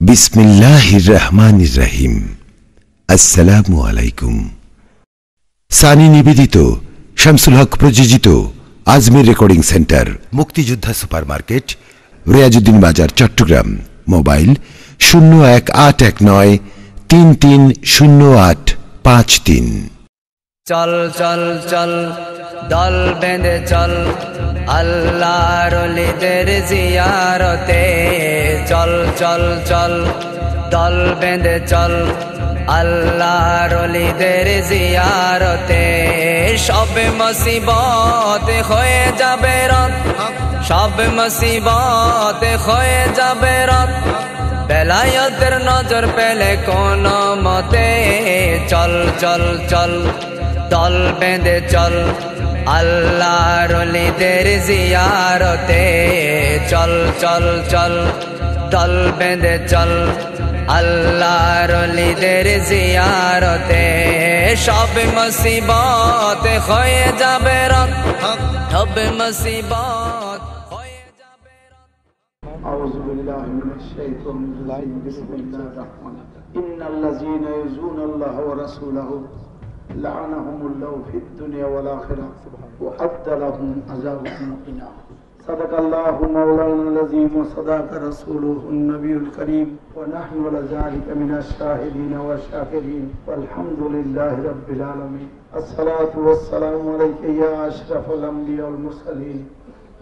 বিসমিল্লাহির রহমানির রহিম। আসসালামু আলাইকুম। সানি নিবেদিত, শামসুল হক প্রযোজিত আজমির রেকর্ডিং সেন্টার, মুক্তিযোদ্ধা সুপারমার্কেট, রিয়াজউদ্দিন বাজার, চট্টগ্রাম। মোবাইল 0189330853। চল চল চল দল বেঁধে চল আল্লাহর ওলিদের জিয়ারতে। চল চল চল দল বেঁধে চল আল্লাহর ওলিদের জিয়ারতে। সব মুসিবত হয়ে যাবে রদ, সব মুসিবত হয়ে যাবে রদ, বেলায়েতের নজর পেলে কোন মতে। চল চল চল দল বেঁধে চল আল্লাহর ওলিদের জিয়ারতে। চল চল চল দল বেঁধে চল আল্লাহর ওলিদের জিয়ারতে। সব মুসিবত হয়ে যাবে রদ, সব মুসিবত হয়ে যাবে রদ। আউযু বিল্লাহি মিনাশ শাইতানির রাজিম। বিসমিল্লাহির রাহমানির রাহিম। ইন্নাল্লাযীনা ইয়াযুনাল্লাহা ওয়া রাসূলাহু লা'নাহুমুল্লাহু ফিদ দুনিয়া ওয়াল আখিরাহ ওয়া আ'আদ্দা লাহুম আযাবান মুকিনা। সাদাকাল্লাহু মাওলানাল আযীম ওয়া সাদাকা রাসূলুহুন নবিয়ুল কারীম ওয়া নাহনু আলা যালিকা মিনাশ শাহিদিন ওয়া শাকিরিন ওয়ালহামদুলিল্লাহি রাব্বিল আলামিন। আসসালাতু ওয়াসসালামু আলাইকা ইয়া আশরাফুল আমবিয়া ওয়াল মুরসালিন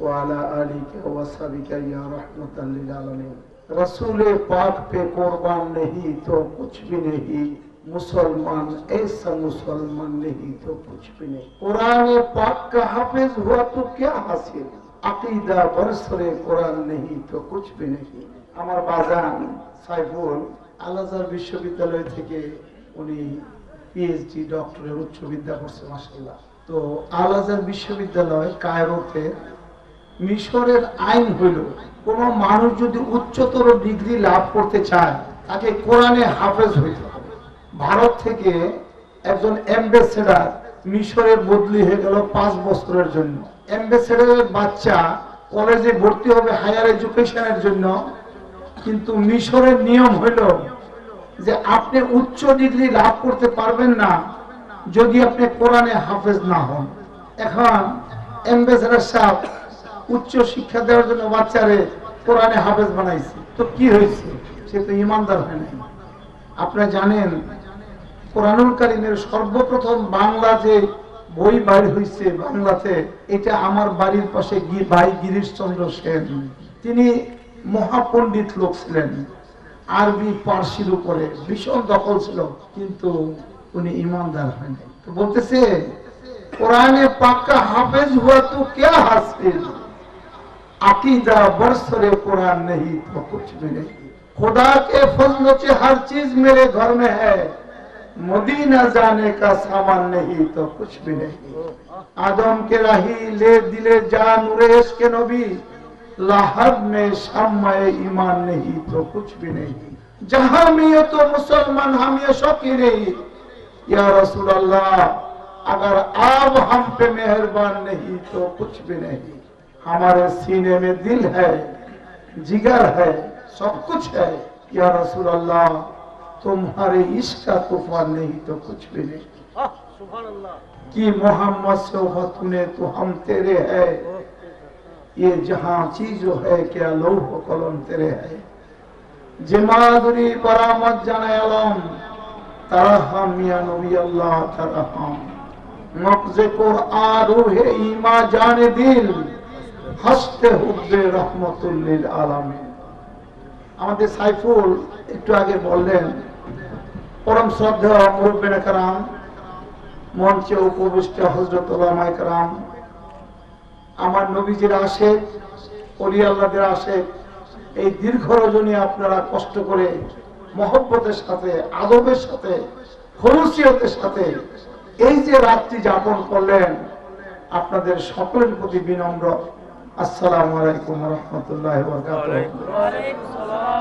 ওয়া আলা আলিকা ওয়া সাহবিকা ইয়া রাহমাতাল লিল আলামিন। रसूल पाक पे कुर्बान नहीं तो कुछ भी नहीं, मुसलमान ऐसा मुसलमान नहीं तो कुछ भी नहीं। कुरान पाक का हाफिज हुआ तो क्या हासिल, अकीदा बरसरे कुरान नहीं तो कुछ भी नहीं। আমার বাজান সাইফুল আল আজহার বিশ্ববিদ্যালয় থেকে উনি পিএইচডি ডক্টরের উচ্চ বিদ্যা করছে মাশাআল্লাহ। তো আল আজহার বিশ্ববিদ্যালয় কায়রোতে মিশরের আইন হইল কোন মানুষ যদি উচ্চতর ডিগ্রি লাভ করতে চায় তাকে কোরআনে হাফেজ হইতে হবে। ভারত থেকে একজন অ্যাম্বাসেডর মিশরে বদলি হয়ে গেল 5 বছরের জন্য। অ্যাম্বাসেডরের বাচ্চা কলেজে ভর্তি হবে হায়ার এডুকেশনের জন্য, কিন্তু মিশরের নিয়ম হইল যে আপনি উচ্চ ডিগ্রি লাভ করতে পারবেন না যদি আপনি কোরআনে হাফেজ না হন। এখন অ্যাম্বাসেডর সাহেব উচ্চ শিক্ষা দেওয়ার জন্য বাচ্চারে কোরআনে হাফেজ বানাইছে, তো কি হয়েছে? সে তো ইমানদার হয় নাই। আপনারা জানেন কোরআনুল কারীমের সর্বপ্রথম বাংলা যে বই বাইর হয়েছে বাংলাতে, এটা আমার বাড়ির পাশে ভাই গিরিশ চন্দ্র সেন, তিনি মহাপণ্ডিত লোক ছিলেন, আরবি পার্সির উপরে ভীষণ দখল ছিল, কিন্তু উনি ইমানদার হয় নাই। তো বলতেছে কোরআনে পাক কা হাফেজ হুয়া তো क्या हासिल, अकीदा बरसरे कुरान नहीं तो कुछ भी नहीं। खुदा के फजल से हर चीज मेरे घर में है, मदीना जाने का सामान नहीं तो कुछ भी नहीं। आदम के राही ले दिले जा नूरे इश्क नबी, लाहब में शम्माए ईमान नहीं तो कुछ भी नहीं। जहां में ये तो मुसलमान हम ये शौकी नहीं, या रसूल अल्लाह अगर आप हम पे मेहरबान नहीं तो कुछ भी नहीं। हमारे सीने में दिल है, जिगर है, सब कुछ है, या रसूल अल्लाह तुम्हारे इश्क का तूफान नहीं तो कुछ भी नहीं। कि मोहम्मद से वफा तूने तो हम तेरे है, ये जहां चीज जो है क्या लौह कलम तेरे है। जमादुरी बरामद जाने आलम तरहम या नबी अल्लाह तरहम, मक़ज़े कुरआन रूहे ईमा जाने दिल, हस्ते हुब्बे रहमतुल लिल आलामीन। আমাদের সাইফুল একটু আগে বললেন, পরম শ্রদ্ধেয় মুরব্বিনে কেরাম, মঞ্চে উপবিষ্ট হযরত উলামায়ে কেরাম, আমার নবীজির আশিক, ওলি আল্লাহদের আশিক, এই দীর্ঘ রজনী আপনারা কষ্ট করে মহব্বতের সাথে, আদবের সাথে, খলুসিয়তের সাথে এই যে রাত্রি যাপন করলেন, আপনাদের সকলের প্রতি বিনম্র আসসালামু আলাইকুম ওয়া রাহমাতুল্লাহি ওয়া বারাকাতুহু।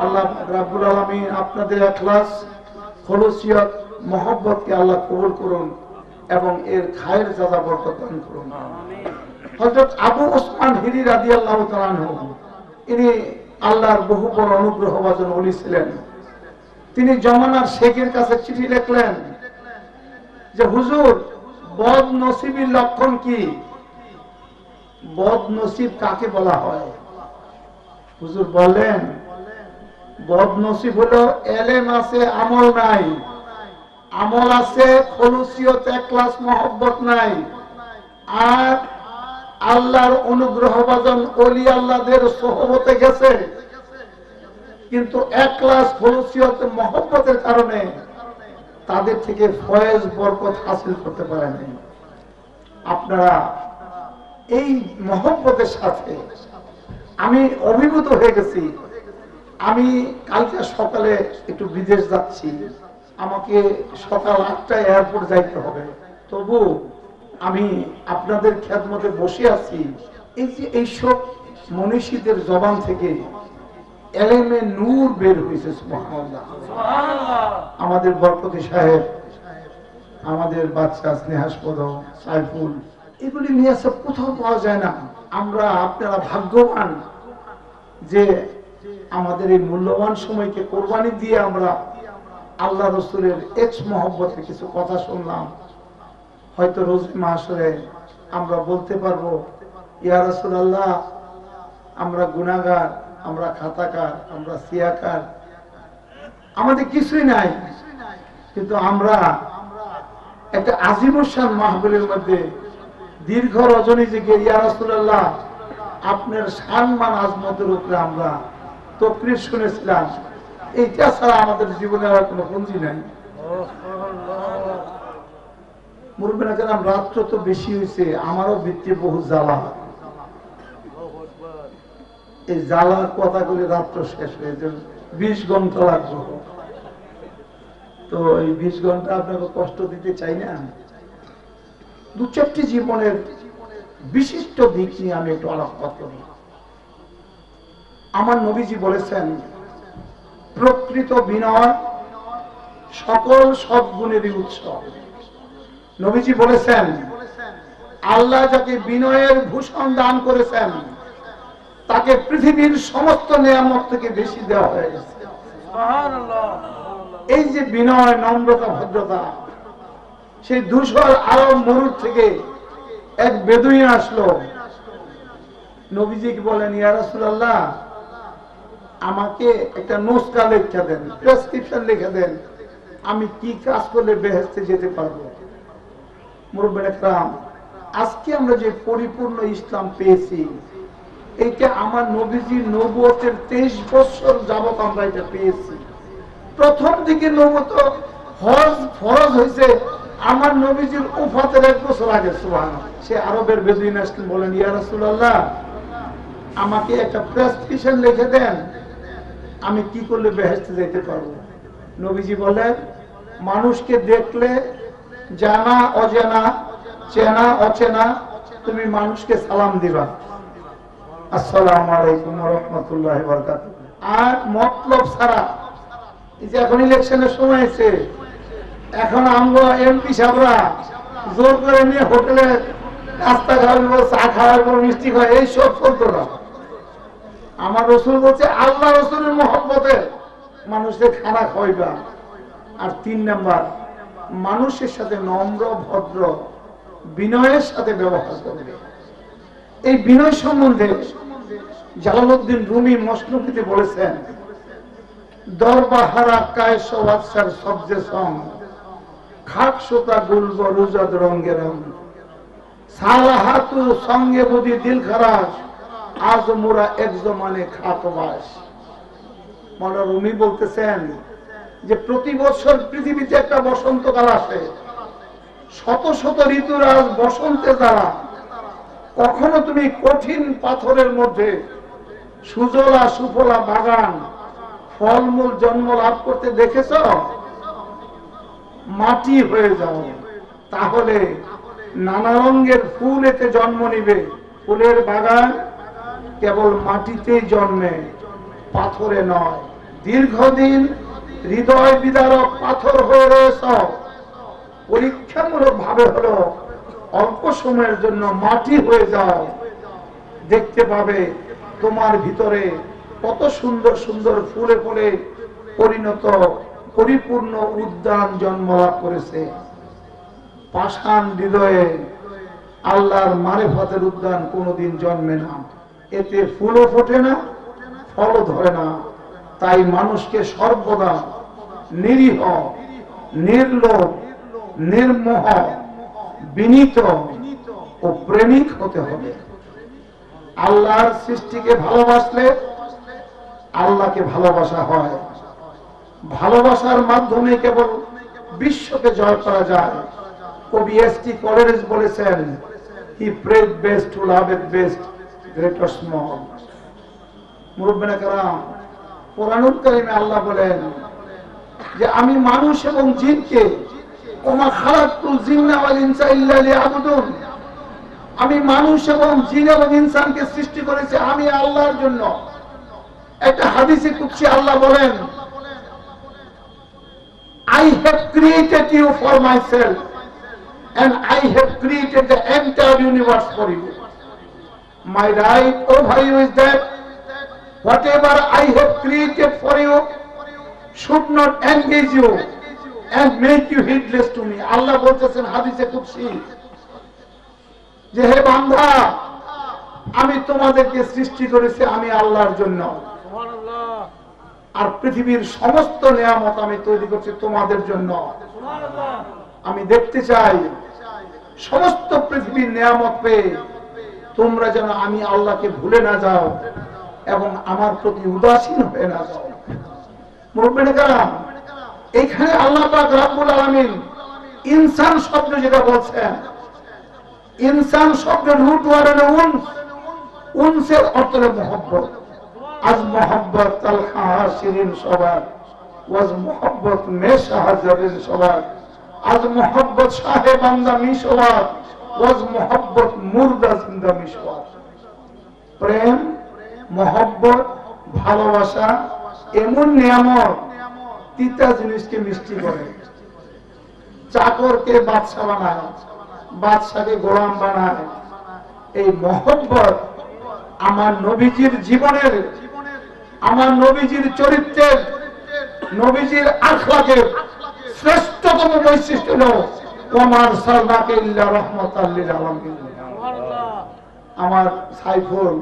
আল্লাহ রাব্বুল আলামিন আপনাদের ইখলাস, খলুসিয়ত, মহব্বতকে আল্লাহ কবুল করুন এবং এর খায়ের যাজা বরকত দান করুন। আমিন। হযরত আবু ওসমান হিরি রাদিয়াল্লাহু তাআলা আনহু, ইনি আল্লাহর বহু বড় অনুগ্রহভাজন ওলি ছিলেন। তিনি জমানার শেখের কাছে চিঠি লিখলেন যে হুজুর, বদ নসিবের লক্ষণ কি? বদ নসিব কাকে বলা হয়? হুজুর বললেন, বদ নসিব হলো এলেম আছে আমল নাই, আমল আছে খলুসিয়ত ইখলাস মহব্বত নাই, আর আল্লাহর অনুগ্রহভাজন ওলি আল্লাহদের সোহবতে গেছে কিন্তু ইখলাস খলুসিয়ত মহব্বতের কারণে তাদের থেকে ফয়েজ বরকত হাসিল করতে পারেনি। আপনারা এই মহব্বতের সাথে আমি অভিভূত হয়ে গেছি। আমি কালকে সকালে একটু বিদেশ যাচ্ছি, আমাকে সকাল 8টায় এয়ারপোর্ট যাইতে হবে, তবু আমি আপনাদের খেদমতে বসে আছি। এই যে এইসব মনীষীদের জবান থেকে এলেমে নূর বের হয়েছে, সুবহানাল্লাহ। আমাদের বরকতি সাহেব, আমাদের বাচ্চা স্নেহাস্পদ সাইফুল, এগুলি নিয়ে সব কোথাও পাওয়া যায় না। আমরা আপনারা ভাগ্যবান যে আমাদের এই মূল্যবান সময়কে কোরবানি দিয়ে আমরা আল্লাহ রসুলের এক্স মহব্বতের কিছু কথা শুনলাম। হয়তো রোজ মাসরে আমরা বলতে পারবো, ইয়া রাসূলুল্লাহ, আমরা গুনাহগার, আমরা খাতাকার, আমরা সিয়াকার, আমাদের কিছুই নাই, কিন্তু আমরা একটা আজীবন মাহফিলের মধ্যে দীর্ঘ রজনী জেগে ইয়া রাসূলুল্লাহ আপনার সম্মান আজমতের উপরে আমরা তাকরীর শুনেছিলাম। এইটা ছাড়া আমাদের জীবনের আর কোনো পুঁজি নাই। মুরব্বিরা কেরাম, রাত্র তো বেশি হয়েছে, আমারও বৃত্তি বহু জ্বালা। এই জ্বালার কথা করে রাত্র শেষ হয়েছে, 20 ঘন্টা লাগবে। তো এই 20 ঘন্টা আপনাকে কষ্ট দিতে চাই না। 2-4টি জীবনের বিশিষ্ট দিক নিয়ে আমি একটু আলোকপাত করি। আমার নবীজি বলেছেন, প্রকৃত বিনয় সকল সদ্গুণেরই উৎস। নবীজি বলেছেন, আল্লাহ যাকে বিনয়ের ভূষণ দান করেছেন তাকে পৃথিবীর সমস্ত নিয়ামত থেকে বেশি দেওয়া হয়ে গেছে। এই যে বিনয়, নম্রতা, ভদ্রতা, সেই ধূসর আরব মরুর থেকে এক বেদুইন আসলো, নবীজিকে বলেন, ইয়া রাসূলুল্লাহ, আমাকে একটা নুসখা লিখে দেন, প্রেসক্রিপশন লিখে দেন, আমি কি কাজ করলে বেহেশতে যেতে পারবো। মুরব্বিরা কেরাম, আজকে আমরা যে পরিপূর্ণ ইসলাম পেয়েছি, এইটা আমার নবীজির নবুয়তের 23 বছর যাবত আমরা এটা পেয়েছি। প্রথম দিকে নবুয়ত হজ ফরজ হয়েছে আমার নবীজির উফাতের 1 বছর আগে। সুবহানাল্লাহ। সে আরবের বেদুইন আসলেন, বলেন, ইয়া রাসূলুল্লাহ, আমাকে একটা প্রেসক্রিপশন লিখে দেন, আমি কি করলে বেহেশতে যেতে পারবো। নবীজি বলেন, মানুষকে দেখলে জানা অজানা, চেনা অচেনা, তুমি মানুষকে সালাম দিবা, আসসালামু আলাইকুম ওয়া রাহমাতুল্লাহি ওয়া বারাকাতুহু। আর মতলব ছাড়া, এই যে এখন ইলেকশনের সময় আছে, এখন আমরা এমপি সাহেবরা জোর করে নিয়ে হোটেলে নাস্তা খাওয়াবো, চা খাওয়াবো, মিষ্টি খাওয়াবো, এইসব চলতো না। আমার রসুল বলছে, আল্লাহ রসুলের মহব্বতে মানুষের খানা খাওয়াইবা। আর 3 নাম্বার, মানুষের সাথে নম্র ভদ্র বিনয়ের সাথে ব্যবহার করবে। এই বিনয় সম্বন্ধে জালালউদ্দিন রুমি মসনবিতে বলেছেন, দরবাহারা কায়স ওয়াৎসার সবজে সং, খাক সুতা গুলব রুজদ রঙে রং, সালাহাতু সঙ্গে বুদি দিল খারাস, আজ মোরা এক জমানে খাতবাস। মাওলানা রুমি বলতেছেন যে প্রতি বছর পৃথিবীতে একটা বসন্তকাল আসে, শত শত ঋতুরাজ বসন্তে দ্বারা। কখনো তুমি কঠিন পাথরের মধ্যে সুজলা সুফলা বাগান, ফলমূল জন্ম লাভ করতে দেখেছ? মাটি হয়ে যাও, তাহলে নানা রঙের ফুল এতে জন্ম নিবে। ফুলের বাগান কেবল মাটিতেই জন্মে, পাথরে নয়। দীর্ঘদিন হৃদয় বিদারক পাথর হয়ে রয়েছ, পরীক্ষামূলক ভাবে হলো অল্প সময়ের জন্য মাটি হয়ে যাও, দেখতে পাবে তোমার ভিতরে কত সুন্দর সুন্দর ফুলে ফুলে পরিণত পরিপূর্ণ উদ্যান জন্ম লাভ করেছে। পাষাণ হৃদয়ে আল্লাহর মারিফতের উদ্যান কোনোদিন জন্মে না, এতে ফুলও ফোটে না, ফলও ধরে না। তাই মানুষকে সর্বদা নিরীহ, নির্লোভ, নির্মোহ, বিনীত ও প্রেমিক হতে হবে। আল্লাহর সৃষ্টিকে ভালোবাসলে আল্লাহকে ভালোবাসা হয়। ভালোবাসার মাধ্যমে কেবল বিশ্বকে জয় করা যায়। কবি এস.টি. কলেরিজ বলেছেন, he prays best to love at best, great or small. মুরব্বিনা কেরাম, কোরআনুল কারীমে আল্লাহ বলেন যে আমি মানুষ এবং জিনকে ওমা খালাকতুল জিন্না ওয়াল ইনসা ইল্লা লিয়াবুদুন, আমি মানুষ এবং জিন এবং ইনসানকে সৃষ্টি করেছি আমি আল্লাহর জন্য। একটা হাদিসে কুদসি আল্লাহ বলেন, I have created you for myself and I have created the entire universe for you. My right over you is that whatever I have created for you should not engage you and make you heedless to me. আল্লাহ বলতেছেন হাদিসে কুদসি যে হে বান্দা, আমি তোমাদেরকে সৃষ্টি করেছি আমি আল্লাহর জন্য, আর পৃথিবীর সমস্ত নিয়ামত আমি তৈরি করছি তোমাদের জন্য। আমি দেখতে চাই সমস্ত পৃথিবীর নিয়ামত পেয়ে তোমরা যেন আমি আল্লাহকে ভুলে না যাও এবং আমার প্রতি উদাসীন হয়ে না যাও। মুরব্বিনা কেরাম, এখানে আল্লাহ পাক রব্বুল আলামিন ইনসান শব্দ যেটা বলছেন, ইনসান শব্দের রুট ওয়ার্ড হলো উনস। উনসের অর্থ হলো মহব্বত। আজ মহব্বত তালহা শিরিন সবার, ওয়াজ মহব্বত মেশা হাজারিন সবার, আজ মহব্বত শাহে বান্দা মিশওয়ার, ওয়াজ মহব্বত মুর্দা জিন্দা মিশওয়ার। প্রেম, মহব্বত, ভালোবাসা এমন নিয়ামত তিতা জিনিসকে মিষ্টি করে। চাকরকে বাদশা বানায়, বাদশাকে গোলাম বানায়। এই মহব্বত আমার নবীজির জীবনের, আমার নবীজির চরিত্রের, নবীজির আখলাকের শ্রেষ্ঠতম বৈশিষ্ট্য হল ওয়ামার সালনাকে ইল্লা রাহমাতাল লিল আলামিন। আমার সাইফুল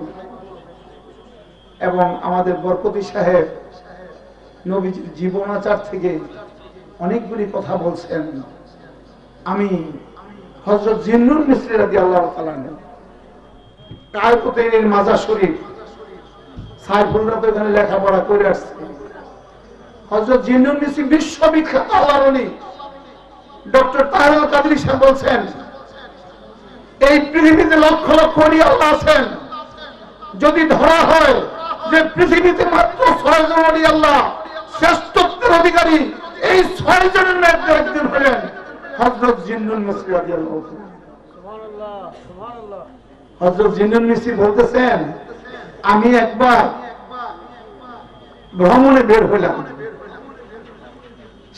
এবং আমাদের বরকতি সাহেব নবীজির জীবনাচার থেকে অনেকগুলি কথা বলছেন। আমি হযরত জিন্নুল মিসরি রাদিয়াল্লাহু তাআলা কায়কুতের মাজার শরীফ, সাইফুলরা তো এখানে লেখাপড়া করে আসছে। হযরত জিন্নুল মিসরি বিশ্ববিখ্যাত আল্লাহর ওলি ডক্টর তাহের কাদরি সাহেব বলছেন, এই পৃথিবীতে লক্ষ লক্ষ ওলি আল্লাহ আছেন, যদি ধরা হয় যে পৃথিবীতে মাত্র 6 জন ওলি আল্লাহ শ্রেষ্ঠত্বের অধিকারী, এই 6 জনের মধ্যে একজন হলেন হযরত জিন্নুল মিসরি রাদিয়াল্লাহু তাআলা। সুবহানাল্লাহ, সুবহানাল্লাহ। হযরত জিন্নুল মিসরি বলতেছেন, আমি একবার ভ্রমণে বের হইলাম।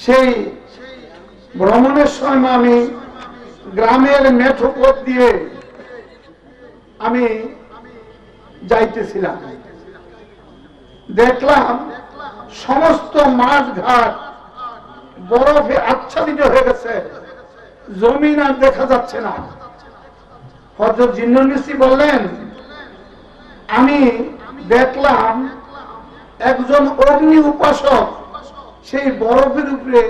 সেই ভ্রমণের সময় আমি গ্রামের মেঠো পথ দিয়ে আমি যাইতেছিলাম। দেখলাম সমস্ত মাঠ ঘাট বরফে আচ্ছাদিত হয়ে গেছে, জমিন আর দেখা যাচ্ছে না। হযরত জিন্নুল মিসরি বললেন, আমি দেখলাম একজন অগ্নি উপাসক সেই বরফের উপরে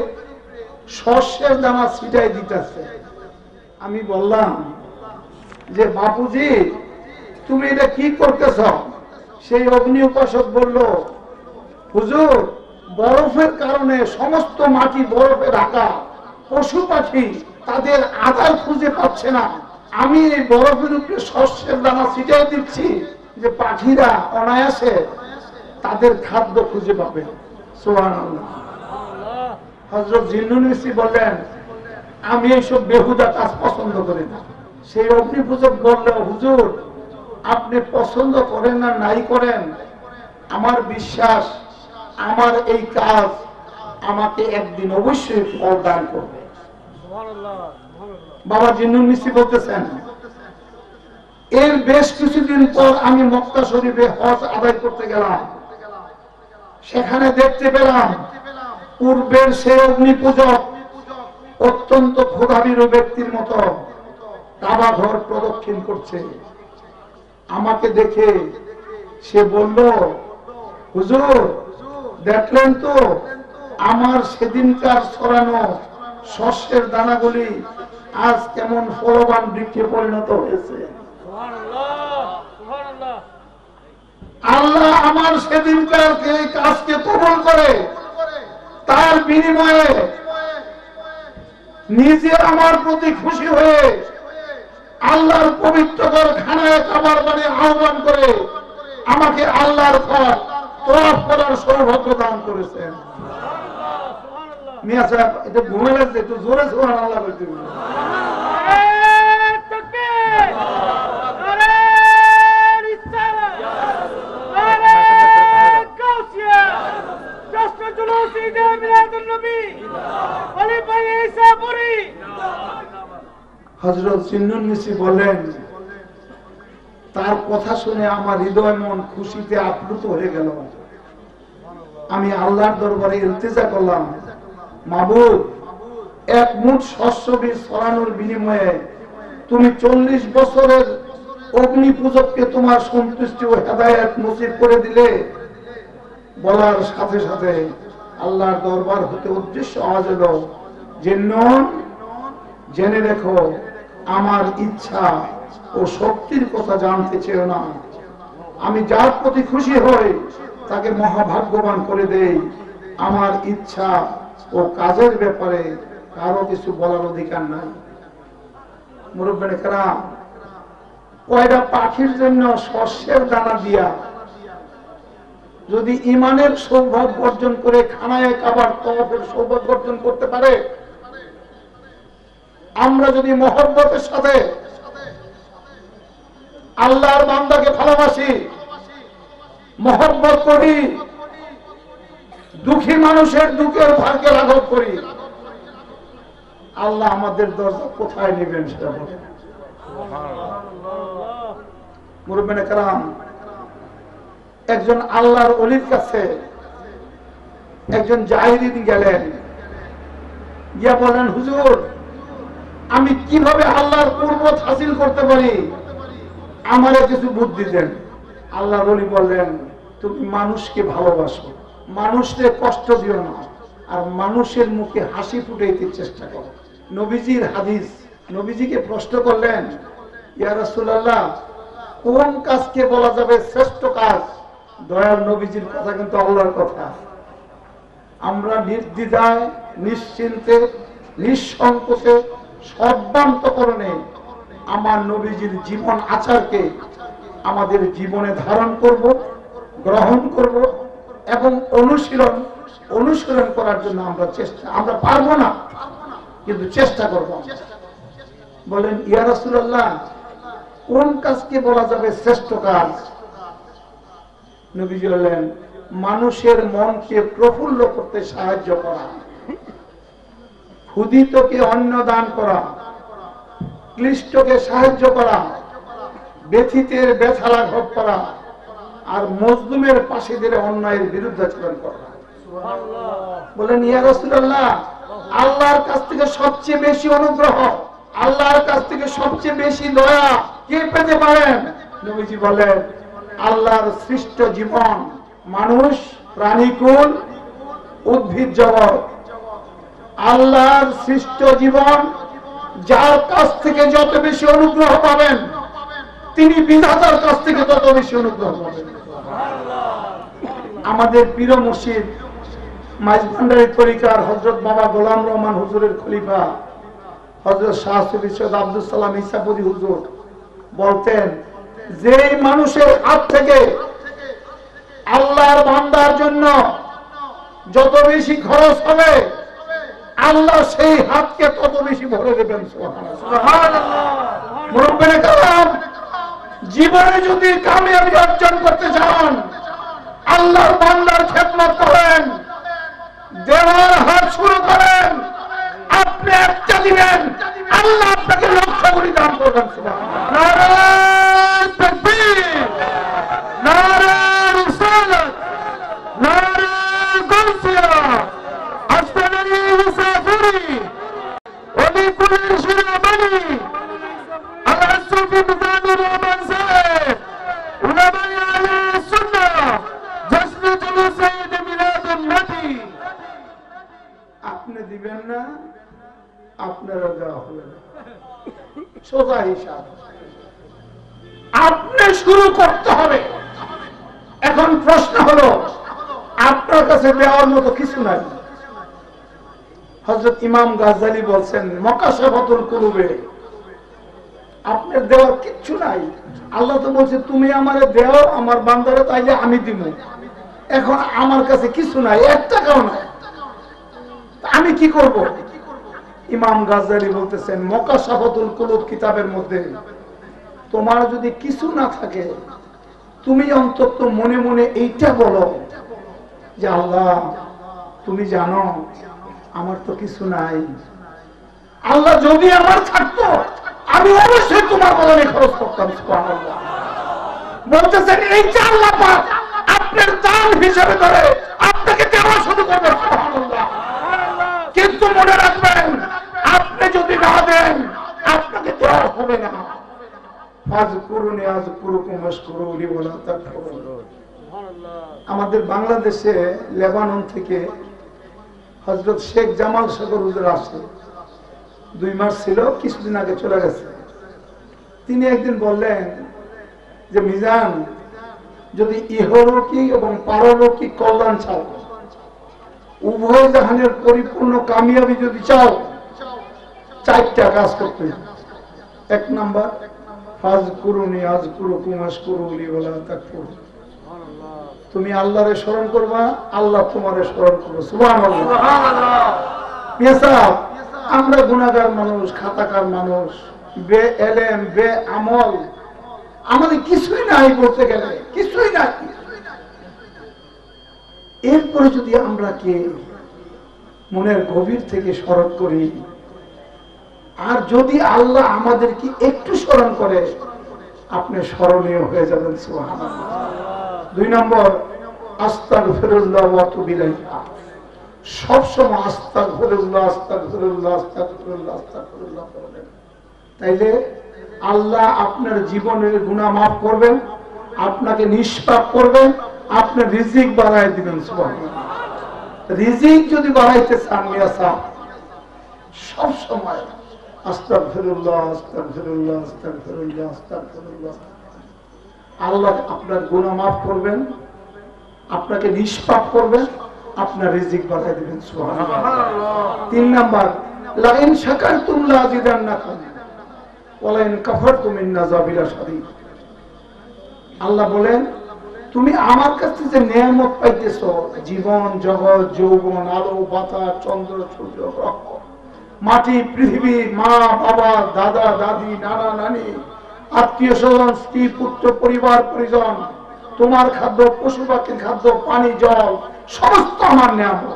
শস্যের দানা ছিটাই দিতেছে। আমি বললাম যে বাপুজি, তুমি এটা কি করতেছ? সেই অগ্নি উপাসক বলল, হুজুর, বরফের কারণে সমস্ত মাটি বরফে ঢাকা, পশু পাখি তাদের আধার খুঁজে পাচ্ছে না, আমি এই বরফের উপরে শস্যের দানা ছিটাই দিচ্ছি যে পাখিরা অনায়াসে তাদের খাদ্য খুঁজে পাবে। সুবহানাল্লাহ। হযরত জিন্নুল মিসরি বললেন, আমি এইসব বেহুদা কাজ পছন্দ করি না। সেই অগ্নি পূজক বলল, হুজুর, আপনি পছন্দ করেন না নাই করেন, আমার বিশ্বাস আমার এই কাজ আমাকে একদিন অবশ্যই ফল দান করবে। বাবা জিন্নুল মিসরি বলতেছেন, এর বেশ কিছুদিন পর আমি মক্কা শরীফে হজ আদায় করতে গেলাম। সেখানে দেখতে পেলাম পূর্বের সে অগ্নি পূজক অত্যন্ত ক্ষুধাবিরু ব্যক্তির মতো কাবা ঘর প্রদক্ষিণ করছে। আমাকে দেখে সে বলল, হুজুর দেখলেন তো আমার সেদিনকার ছড়ানো শস্যের দানাগুলি আজ কেমন ফলবান বৃক্ষে পরিণত হয়েছে। আল্লাহ আমার সেদিনকার কাজকে কবুল করে তার বিনিময়ে নিজে আমার প্রতি খুশি হয়ে আল্লাহর পবিত্র ঘর খানায় খাবার মানে আহ্বান করে আমাকে আল্লাহর ঘর তওয়াফ করার সৌভাগ্য দান করেছেন। মিয়া সাহেব এটা ঘুমে লাগছে, একটু জোরে সুবহানাল্লাহ বলতে হবে। হযরত সিন্নুন মিসি বলেন, তার কথা শুনে আমার হৃদয় মন খুশিতে আপ্লুত হয়ে গেল। আমি আল্লাহর দরবারে ইলতিজা করলাম, মাবুদ এক মুঠ শস্য বীজ ছড়ানোর বিনিময়ে তুমি 40 বছরের অগ্নি পূজককে তোমার সন্তুষ্টি ও হেদায়েত নসিব করে দিলে। বলার সাথে সাথে আল্লাহর দরবার হতে উদ্দেশ্য আওয়াজ এলো, জেনে রেখো আমার ইচ্ছা ও শক্তির কথা জানতে চেও না। আমি যার প্রতি খুশি হই তাকে মহাভাগ্যবান করে দেই। আমার ইচ্ছা ও কাজের ব্যাপারে কারো কিছু বলার অধিকার নাই। মুরব্বিনে কেরাম, কয়টা পাখির জন্য শস্যের দানা দিয়া যদি ইমানের সৌভাগ্য অর্জন করে খানায় কাবার তওয়াফের সৌভাগ্য অর্জন করতে পারে, আমরা যদি মহব্বতের সাথে আল্লাহর বান্দাকে ভালোবাসি, মহব্বত করি, দুঃখী মানুষের দুঃখের ভাগ্যে লাঘব করি, আল্লাহ আমাদের দরজা কোথায় নেবেন সেটা বলেন। মুরব্বিনে কেরাম, একজন আল্লাহর ওলির কাছে একজন জাহিরিন গেলেন, গিয়া বলেন, হুজুর আমি কিভাবে আল্লাহর কুরবত হাসিল করতে পারি, আমারে কিছু বুদ্ধি দেন। আল্লাহর ওলি বললেন, তুমি মানুষকে ভালোবাসো, মানুষকে কষ্ট দিও না, আর মানুষের মুখে হাসি ফুটাইতে চেষ্টা করো। নবীজির হাদিস, নবীজিকে প্রশ্ন করলেন, ইয়া রাসূলুল্লাহ কোন কাজকে বলা যাবে শ্রেষ্ঠ কাজ? দয়াল নবীজির কথা কিন্তু আল্লাহর কথা। আমরা নির্দ্বিধায়, নিশ্চিন্তে, নিঃসংকোচে, সর্বান্তকরণে আমার নবীজির জীবন আচারকে আমাদের জীবনে ধারণ করব, গ্রহণ করব এবং অনুসরণ করার জন্য আমরা পারবো না, কিন্তু চেষ্টা করব। বলেন, ইয়া রাসূলুল্লাহ কোন কাজকে বলা যাবে শ্রেষ্ঠ কাজ? নবীজি বললেন, মানুষের মনকে প্রফুল্ল করতে সাহায্য করা, ক্ষুধিতকে অন্ন দান করা, ক্লিষ্টকে সাহায্য করা, ব্যথিতের ব্যথা লাঘব করা, আর মজলুমের পাশে ধরে অন্যায়ের বিরুদ্ধাচরণ করা। বলেন, ইয়া রাসূলুল্লাহ আল্লাহর কাছ থেকে সবচেয়ে বেশি অনুগ্রহ, আল্লাহর কাছ থেকে সবচেয়ে বেশি দয়া কে পেতে পারেন? নবীজি বলেন, আল্লাহর সৃষ্ট জীবন, মানুষ, প্রাণীকুল, উদ্ভিদ জগৎ, আল্লাহর সৃষ্ট জীবন যার কাছ থেকে যত বেশি অনুগ্রহ পাবেন তিনি বিধাতার কাছ থেকে তত বেশি অনুগ্রহ পাবেন। আমাদের পীর মুর্শিদ মাইজভান্ডারী তরিকার হযরত বাবা গোলাম রহমান হুজুরের খলিফা হযরত শাহ সুফি সৈয়দ আব্দুল সালাম ইসাপুরি হুজুর বলতেন, যে মানুষের হাত থেকে আল্লাহর বান্দার জন্য যত বেশি খরচ হবে আল্লাহ সেই হাতকে তত বেশি ভরে দেবেন। সুবহানাল্লাহ। মুরব্বিনে কেরাম, জীবনে যদি কামিয়াবি অর্জন করতে চান আল্লাহর বান্দার খেদমত করেন, দেওয়ার হাত শুরু করেন, আপনি একটা দিবেন আল্লাহ আপনাকে লক্ষ কোটি দান করবেন। সুবহানাল্লাহ। নারে তাকবীর, নারে রিসালাত, নারে আপনি দিবেন না, আপনারা দেওয়া হবে না, সোজা হিসাব। আপনি শুরু করতে হবে। এখন প্রশ্ন হলো, আপনার কাছে দেওয়ার মতো কিছু নাই। হযরত ইমাম গাজ্জালী বলছেন মুকাশাফাতুল কুলুবে, আপনার দেওয়ার কিচ্ছু নাই। আল্লাহ তো বলছে তুমি আমারে দেও, আমার বান্দারে তাইলে আমি দিব। এখন আমার কাছে কিছু নাই, 1 টাকাও নাই, আমি কি করব? ইমাম গাজ্জালী বলতেছেন মুকাশাফাতুল কুলুব কিতাবের মধ্যে, তোমার যদি কিছু না থাকে তুমি অন্তত মনে মনে এইটা বলো যে আল্লাহ তুমি জানো আমার তো কিছু নাই, আল্লাহ যদি আমার থাকতো আমি অবশ্যই তোমার বদলে খরচ করতাম। সুবহানাল্লাহ। বলতেছেন এইটা আল্লাহ পাক আপনার দান হিসেবে ধরে আপনাকে দেওয়া শুরু করবে। সুবহানাল্লাহ। কিন্তু মনে রাখবেন, আপনি যদি না দেন আপনাকে দেওয়া হবে না। আযকুরুনি আযকুরুকুম ওয়াশকুরুলি ওয়ালা তাকফুরুন। আমাদের বাংলাদেশে লেবানন থেকে হযরত শেখ জামাল সাগর হুজুর আসে, 2 মাস ছিল, কিছুদিন আগে চলে গেছে। তিনি একদিন বললেন যে মিজান, যদি ইহলৌকিক এবং পারলৌকিক কল্যাণ চাও, উভয় জাহানের পরিপূর্ণ কামিয়াবি যদি চাও, 4টা কাজ করতে হবে। 1 নাম্বার, ফাযকুরুনি আযকুরুকুম ওয়াশকুরুলি ওয়ালা তাকফুরুন। তুমি আল্লাহরে স্মরণ করবা, আল্লাহ তোমারে স্মরণ করবে। সুবহানাল্লাহ। সুবহানাল্লাহ। মিয়া সাহেব, আমরা গুনাহগার মানুষ, খাতাকার মানুষ, বে এলেম, বে আমল, আমাদের কিছুই নাই বলতে গেলে, কিছুই নাই। এরপরে যদি আমরা কে মনের গভীর থেকে স্মরণ করি, আর যদি আল্লাহ আমাদেরকে একটু স্মরণ করে, আপনি স্মরণীয় হয়ে যাবেন। সুবহানাল্লাহ। 2 নম্বর, আস্তাগফিরুল্লাহ ওয়া আতুবু ইলাইহি। সব সময় আস্তাগফিরুল্লাহ আস্তাগফিরুল্লাহ আস্তাগফিরুল্লাহ আস্তাগফিরুল্লাহ বলেন, তাইলে আল্লাহ আপনার জীবনের গুনাহ মাফ করবেন, আপনাকে নিষ্পাপ করবেন, আপনার রিজিক বাড়ায় দিবেন। সুবহানাল্লাহ। রিজিক যদি বাড়াইতে চান মিয়া সাহেব, সব সময় আস্তাগফিরুল্লাহ আস্তাগফিরুল্লাহ আস্তাগফিরুল্লাহ আস্তাগফিরুল্লাহ। আল্লাহ আপনার গুনাহ মাফ করবেন, আপনাকে নিষ্পাপ করবেন, আপনার রিজিক বাড়ায় দিবেন। সুবহানাল্লাহ। 3 নাম্বার, লা ইন শাকারতুম লা আযীদান্নাকুম ওয়া লা ইন কাফারতুম ইন্না আযাবি লাশাদীদ। আল্লাহ বলেন, তুমি আমার কাছে যে নিয়ামত পাইতেছো, জীবন জগৎ যৌবন আলো বাতাস চন্দ্র সূর্য গ্রহ মাটি পৃথিবী মা বাবা দাদা দাদি নানা নানি আত্মীয় স্বজন স্ত্রী পুত্র পরিবার পরিজন, তোমার খাদ্য পশু পাখির খাদ্য পানি জল সমস্ত আমার নিয়ামত।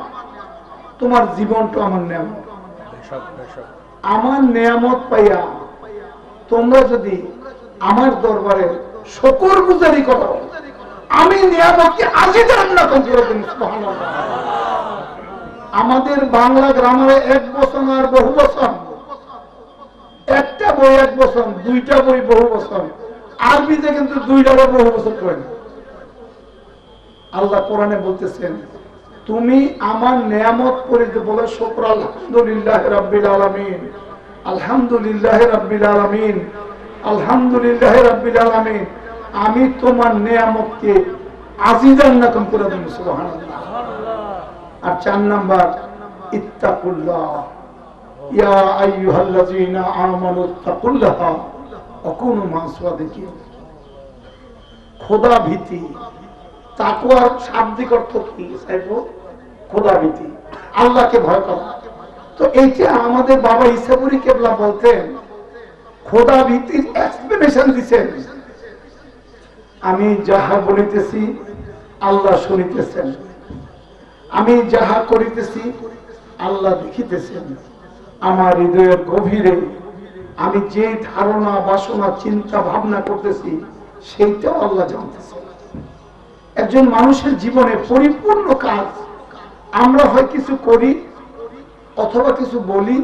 তোমার জীবনটা আমার নিয়ামত। আমার নিয়ামত পাইয়া তোমরা যদি আমার দরবারে শুকরগুজারি করো, আমি নিয়ামতকে আজিদান না করে দিন। সুবহানাল্লাহ। আমাদের বাংলা গ্রামারে 1 বছর আর বহু বছর, একটা বই 1 বছর, 2টা বই বহু বছর, আরবিতে কিন্তু 2টারও বহু বছর করেন। আল্লাহ কোরআনে বলতেছেন, তুমি আমার নিয়ামত করে বলে শুকর আলহামদুলিল্লাহ রাব্বিল আলামিন, আলহামদুলিল্লাহ রাব্বিল আলামিন, আলহামদুলিল্লাহ রাব্বিল আলামিন। আমি তোমার নিয়ামতকে আজিজান নাকম করে দেব। সুবহানাল্লাহ। আর 4 নাম্বার, ইত্তাকুল্লাহ ইয়া আইয়ুহাল্লাযীনা আমানু ইত্তাকুল্লাহা ওয়া কুনু মা'আস সাদিকিন। খোদা ভীতি, তাকওয়ার শাব্দিক অর্থ কি? খোদা ভীতি, আল্লাহকে ভয় করা। তো এইটা আমাদের বাবা ইসাবুরি কেবলা বলতেন, খোদা ভীতির এক্সপ্লেনেশন দিচ্ছেন, আমি যাহা বলিতেছি আল্লাহ শুনিতেছেন, আমি যাহা করিতেছি আল্লাহ দেখিতেছেন, আমার হৃদয়ের গভীরে আমি যে ধারণা বাসনা চিন্তা ভাবনা করতেছি সেইটাও আল্লাহ জানতেছেন। একজন মানুষের জীবনে পরিপূর্ণ কাজ আমরা হয় কিছু করি, অথবা কিছু বলি,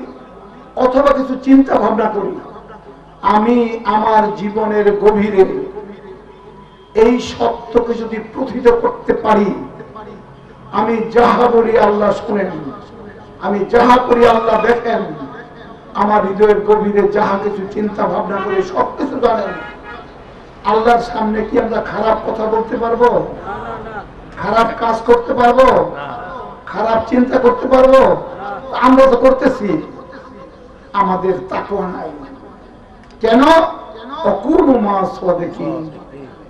অথবা কিছু চিন্তা ভাবনা করি। আমি আমার জীবনের গভীরে এই সত্যকে যদি প্রথিত করতে পারি, আমি যাহা বলি আল্লাহ শুনেন, আমি যাহা করি আল্লাহ দেখেন, আমার হৃদয়ের গভীরে যাহা কিছু চিন্তা ভাবনা করি সবকিছু জানেন। আল্লাহর সামনে কি আমরা খারাপ কথা বলতে পারবো? খারাপ কাজ করতে পারবো? খারাপ চিন্তা করতে পারবো? আমরা তো করতেছি। আমাদের তাকওয়া নাই কেন? অকুনু মা সাদিকিন।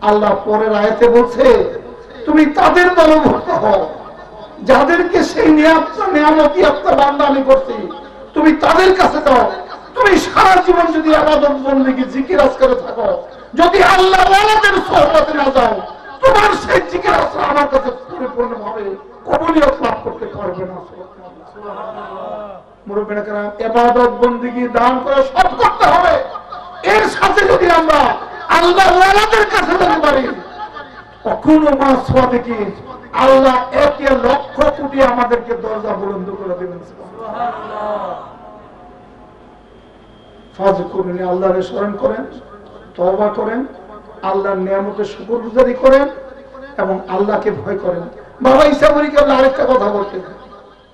আল্লাহ পরের আয়াতে বলছে তুমি তাদের দলভুক্ত হও যাদেরকে সেই নিয়ামতি আপনার বান্দা আমি করছি, তুমি তাদের কাছে যাও। তুমি সারা জীবন যদি ইবাদত বন্দেগী জিকির আজকারে থাকো, যদি আল্লাহ ওয়ালাদের সোহবতে না যাও, তোমার সেই জিকির আজকার আমার কাছে পরিপূর্ণভাবে কবুলিয়ত লাভ করতে পারবে না। মুরব্বিরা কেরাম, ইবাদত বন্দেগী দান করে সব করতে হবে। এর সাথে যদি আমরা আল্লাহ ওয়ালাদের কাছে যেতে পারি, কখনো মা সাদিকিন, আল্লাহ 1,00,000 কোটি আমাদেরকে দরজা বুলন্দ করে দেবেন। ফাযকুরুনি, আল্লাহকে স্মরণ করেন, তওবা করেন, আল্লাহর নিয়ামতের শুকরগুজারি করেন এবং আল্লাহকে ভয় করেন। বাবা ঈসা বলিকে আরেকটা কথা বলতে,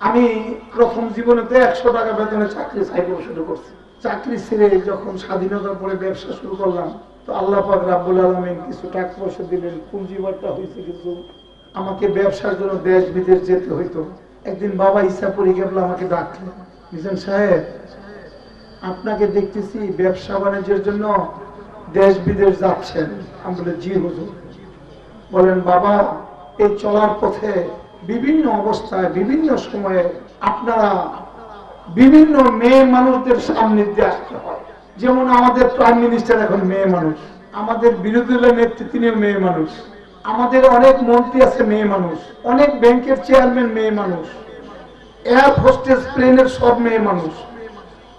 আমি প্রথম জীবনেতে 100 টাকা বেতনে চাকরি চাইতে শুরু করছি। চাকরি ছেড়ে যখন স্বাধীনতার পরে ব্যবসা শুরু করলাম, তো আল্লাহ পাক রাব্বুল আলামিন কিছু টাকা পয়সা দিলেন, পুঁজিবারটা হয়েছে কিছু। আমাকে ব্যবসার জন্য দেশ বিদেশ যেতে হইতো। একদিন বাবা ঈসাপুরি কেবলা আমাকে ডাকলেন, মিজান সাহেব আপনাকে দেখতেছি ব্যবসা বাণিজ্যের জন্য দেশ বিদেশ যাচ্ছেন। আমি বলে জি হুজুর। বলেন বাবা, এই চলার পথে বিভিন্ন অবস্থায় বিভিন্ন সময়ে আপনারা বিভিন্ন মেয়ে মানুষদের সান্নিধ্যে আসতে হয়। যেমন আমাদের প্রাইম মিনিস্টার এখন মেয়ে মানুষ, আমাদের বিরোধী দলের নেত্রী তিনিও মেয়ে মানুষ, আমাদের অনেক মন্ত্রী আছে মেয়ে মানুষ, অনেক ব্যাংকের চেয়ারম্যান মেয়ে মানুষ, এয়ার হোস্টেস প্লেনের সব মেয়ে মানুষ।